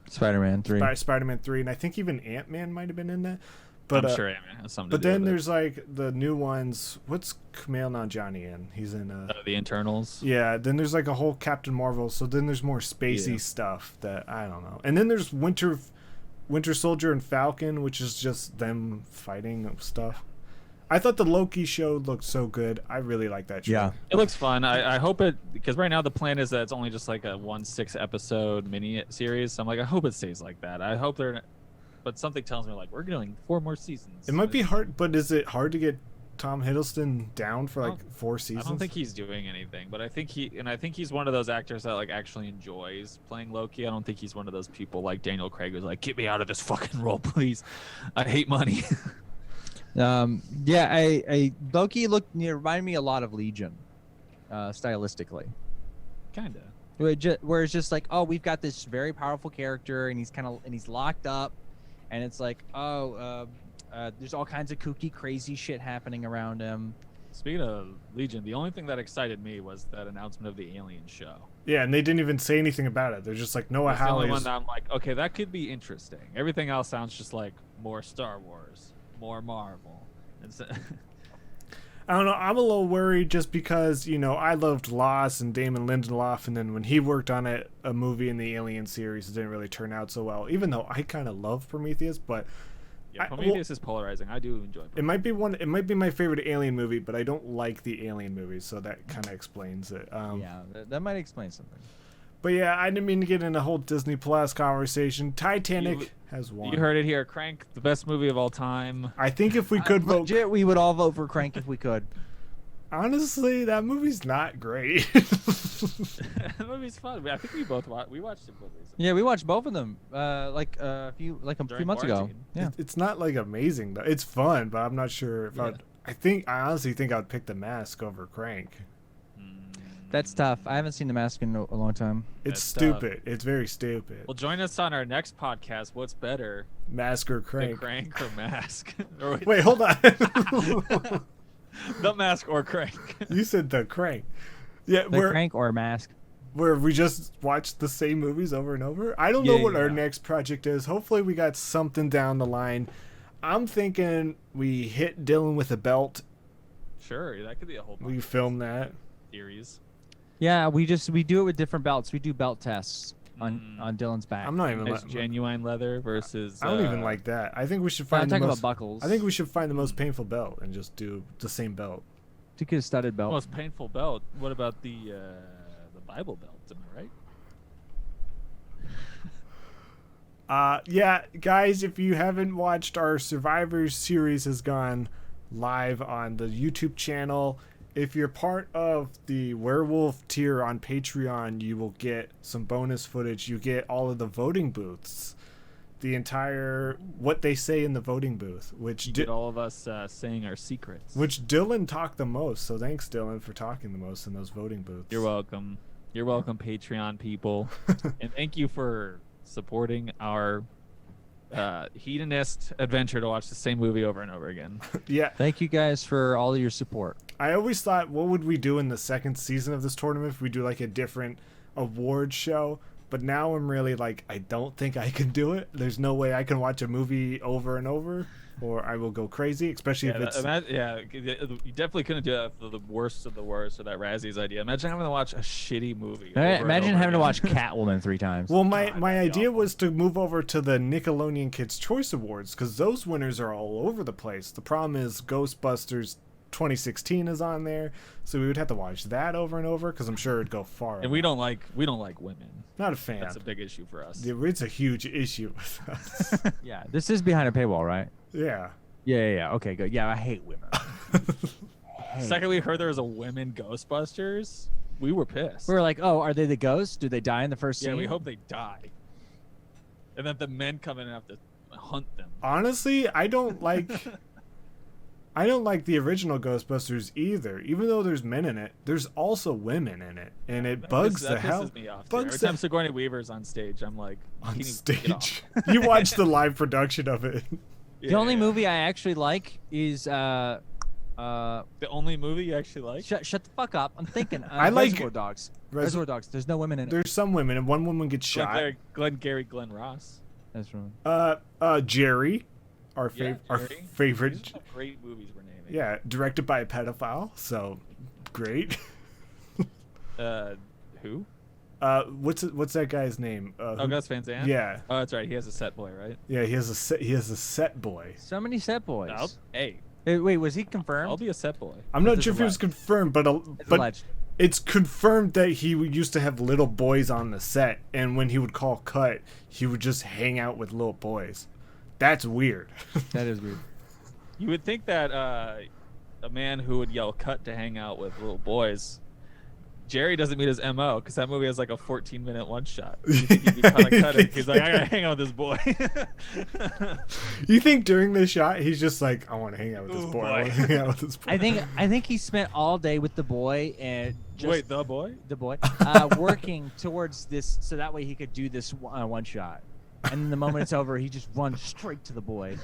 Spider-Man 3.
Spider-Man 3, and I think even Ant-Man might have been in that. But
I'm sure Ant-Man has something
but
to do
then
with
there's like the new ones. What's Kumail Nanjiani in? He's in
the Internals.
Yeah, then there's like a whole Captain Marvel. So then there's more spacey stuff that I don't know. And then there's Winter Soldier and Falcon, which is just them fighting stuff. I thought the Loki show looked so good. I really like that show.
Yeah.
It looks fun. I hope it, because right now the plan is that it's only just like a 1-6 episode mini series. So I'm like, I hope it stays like that. I hope but something tells me like we're doing 4 more seasons.
It might be hard, but is it hard to get Tom Hiddleston down for like 4 seasons?
I don't think he's doing anything, but I think he's one of those actors that like actually enjoys playing Loki. I don't think he's one of those people like Daniel Craig who's like, get me out of this fucking role, please. I hate money.
I Loki reminded me a lot of Legion, stylistically.
Kinda.
Where it's just like, oh, we've got this very powerful character, and he's locked up, and it's like, there's all kinds of kooky, crazy shit happening around him.
Speaking of Legion, the only thing that excited me was that announcement of the Alien show.
Yeah, and they didn't even say anything about it. They're just like, Noah
That's the only
Hawley's.
one that I'm like, okay, that could be interesting. Everything else sounds just like more Star Wars, more Marvel.
I don't know. I'm a little worried just because, I loved Lost and Damon Lindelof, and then when he worked on a movie in the Alien series, it didn't really turn out so well. Even though I kind of love Prometheus, but
yeah, Prometheus is polarizing. I do enjoy Prometheus.
It might be my favorite Alien movie, but I don't like the Alien movies, so that kind of explains it.
Yeah, that might explain something.
But yeah, I didn't mean to get in a whole Disney Plus conversation. Titanic has won.
You heard it here. Crank, the best movie of all time.
I think if we could vote,
legit, we would all vote for Crank if we could.
Honestly, that movie's not great.
That movie's fun. I think we watched it both recently.
Yeah, we watched both of them a few months ago. Yeah,
it's not like amazing though. It's fun, but I'm not sure if I honestly think I'd pick The Mask over Crank.
That's tough. I haven't seen The Mask in a long time.
It's stupid. It's very stupid.
Well, join us on our next podcast. What's better,
Mask or Crank?
The Crank or Mask?
Wait, hold on.
The Mask or Crank?
You said The Crank. Yeah,
Crank or Mask.
Where we just watch the same movies over and over. I don't know what our next project is. Hopefully, we got something down the line. I'm thinking we hit Dylan with a belt.
Sure, that could be a whole.
We film that
series.
Yeah, we do it with different belts. We do belt tests on Dylan's back.
I'm not even
genuine leather versus.
I don't even like that. I think we should find.
I'm talking about buckles.
I think we should find the most painful belt and just do the same belt.
To get a studded belt.
Most painful belt. What about the Bible belt? Am I right?
Yeah, guys, if you haven't watched, our Survivors series has gone live on the YouTube channel. If you're part of the werewolf tier on Patreon, you will get some bonus footage. You get all of the voting booths, the entire what they say in the voting booth, which
You get all of us saying our secrets.
which Dylan talked the most. So thanks, Dylan, for talking the most in those voting booths.
You're welcome. You're welcome, Patreon people. And thank you for supporting our hedonist adventure to watch the same movie over and over again.
Yeah,
Thank you guys for all of your support.
I always thought, what would we do in the second season of this tournament if we do like a different award show? But now I'm really like, I don't think I can do it. There's no way I can watch a movie over and over, or I will go crazy, especially if it's...
You definitely couldn't do that for the worst of the worst, or that Razzies idea. Imagine having to watch a shitty movie. over and
Imagine
over
having to
again.
watch Catwoman 3 times.
Well, my idea was to move over to the Nickelodeon Kids' Choice Awards, because those winners are all over the place. The problem is Ghostbusters 2016 is on there, so we would have to watch that over and over, because I'm sure it'd go far.
And we don't like women.
Not a fan.
That's a big issue for us.
It's a huge issue with us.
Yeah, this is behind a paywall, right?
Yeah.
Yeah. Okay, good. Yeah, I hate women.
Second we heard there was a women Ghostbusters, we were pissed.
We were like, oh, are they the ghosts? Do they die in the first scene?
Yeah, we hope they die. And that the men come in and have to hunt them.
Honestly, I don't like the original Ghostbusters either. Even though there's men in it, there's also women in it, and it bugs the hell.
Pisses me off. Every time Sigourney Weaver's on stage, I'm like,
on
"Can you get
stage.
off?"
You watch the live production of it.
The only movie I actually like is
the only movie you actually like?
Shut the fuck up. I'm thinking.
I like
Reservoir Dogs. Reservoir Dogs. There's no women in it.
There's some women, and one woman gets shot.
Glenn Ross.
That's wrong.
Jerry, our
Yeah,
our
Jerry.
favorite.
These are some great movies we're naming.
Yeah, directed by a pedophile, so great.
Who?
What's that guy's name?
Gus Van Sant.
Yeah.
Oh, that's right. He has a set boy, right?
Yeah, he has a set boy.
So many set boys.
Hey,
wait, was he confirmed?
I'll be a set boy.
I'm not sure if it was confirmed, but
alleged.
it's confirmed that he used to have little boys on the set, and when he would call cut, he would just hang out with little boys. That's weird.
That is weird.
You would think that a man who would yell "cut" to hang out with little boys. Jerry doesn't meet his MO because that movie has like a 14-minute one shot. He's like, I gotta hang out with this boy.
You think during the shot he's just like, I want to hang out with this boy. I want to hang out with this boy.
I think he spent all day with the boy and just
Wait, the boy?
The boy working towards this so that way he could do this one shot. And then the moment it's over, he just runs straight to the boy.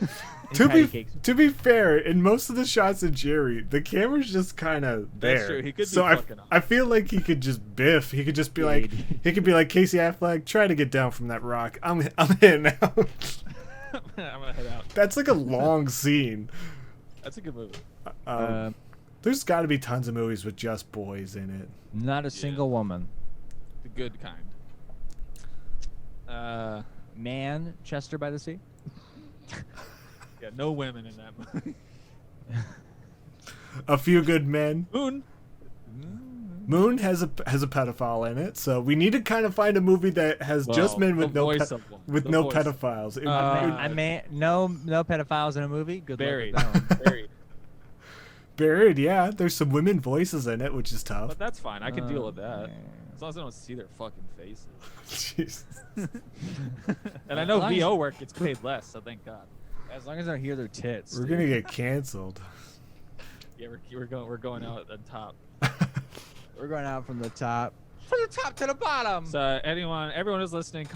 To be fair, in most of the shots of Jerry, the camera's just kind of there.
That's true. He could be
so
fucking off.
I feel like he could just biff. He could just be like, Casey Affleck, try to get down from that rock. I'm hitting out.
I'm gonna head out.
That's like a long scene.
That's a good movie.
There's got to be tons of movies with just boys in it.
Not a single woman.
The good kind.
Manchester by the Sea.
Yeah, no women in that movie.
A Few Good Men.
Moon
has a pedophile in it, so we need to kind of find a movie that has just men with no pedophiles.
No pedophiles in a movie. Good
Buried.
luck with that one.
Buried, yeah. There's some women voices in it, which is tough.
But that's fine. I can deal with that. As long as I don't see their fucking faces.
Jesus.
And I know VO work gets paid less, so thank God.
As long as I don't hear their tits.
We're gonna get canceled.
Yeah, we're going out on top.
We're going out from the top. From the top to the bottom.
So everyone who's listening,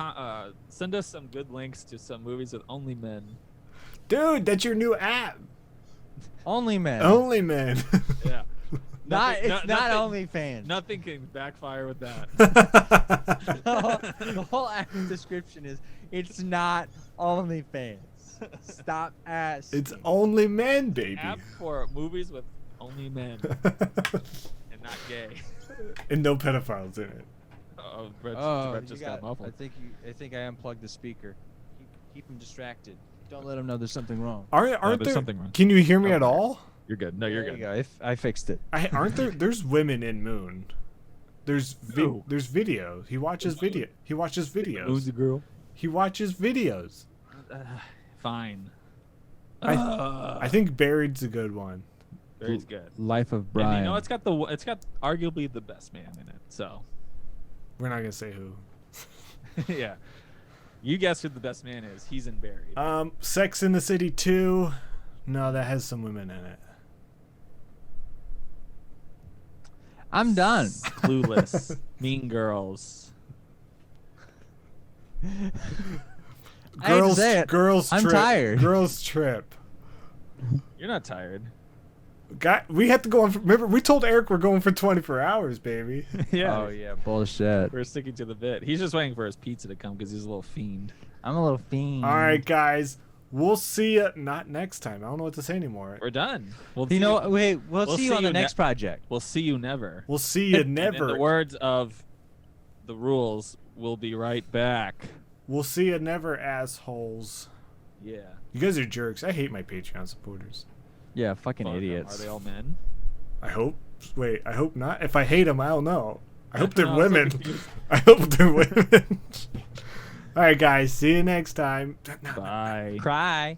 send us some good links to some movies with only men.
Dude, that's your new app.
Only men.
Only men.
Yeah.
It's not OnlyFans.
Nothing can backfire with that.
The whole app description is it's not OnlyFans. Stop asking.
It's only men, baby.
App for movies with only men and not gay.
And no pedophiles in it.
Reg just got muffled.
I think I unplugged the speaker. Keep him distracted. Don't let him know there's something wrong.
Aren't there
something wrong.
Can you hear me at all?
You're good. No, you're good.
There you go. I fixed it.
Aren't there? There's women in Moon. There's video. He watches video. He watches videos.
Moon's a girl.
He watches videos.
Fine.
I think Buried's a good one.
Very good.
Life of
And
Brian.
you know, it's got arguably the best man in it. So
We're not gonna say who.
yeah, you guess who the best man is. He's in Buried.
Sex in the City 2. No, that has some women in it.
I'm done.
Clueless. Mean Girls.
I hate to say it.
Girls
I'm
Trip.
tired.
Girls Trip.
You're not tired.
We have to go on. Remember, we told Eric we're going for 24 hours, baby.
Yeah.
Oh yeah, bullshit.
We're sticking to the bit. He's just waiting for his pizza to come because he's a little fiend.
I'm a little fiend.
All right, guys. We'll see you not next time. I don't know what to say anymore.
We're done. We'll
You know, wait. We'll see you on the
ne-
next project.
We'll see you never.
We'll see you
And in
never.
the words of the rules, we'll be right back.
We'll see you never, assholes.
Yeah.
You guys are jerks. I hate my Patreon supporters.
Yeah, fucking
Fuck 'em.
idiots.
Are they all men?
I hope. Wait, I hope not. If I hate them, I don't know. I hope they're
No, I'm so
women.
confused.
I hope they're women. All right, guys. See you next time.
Bye.
Cry.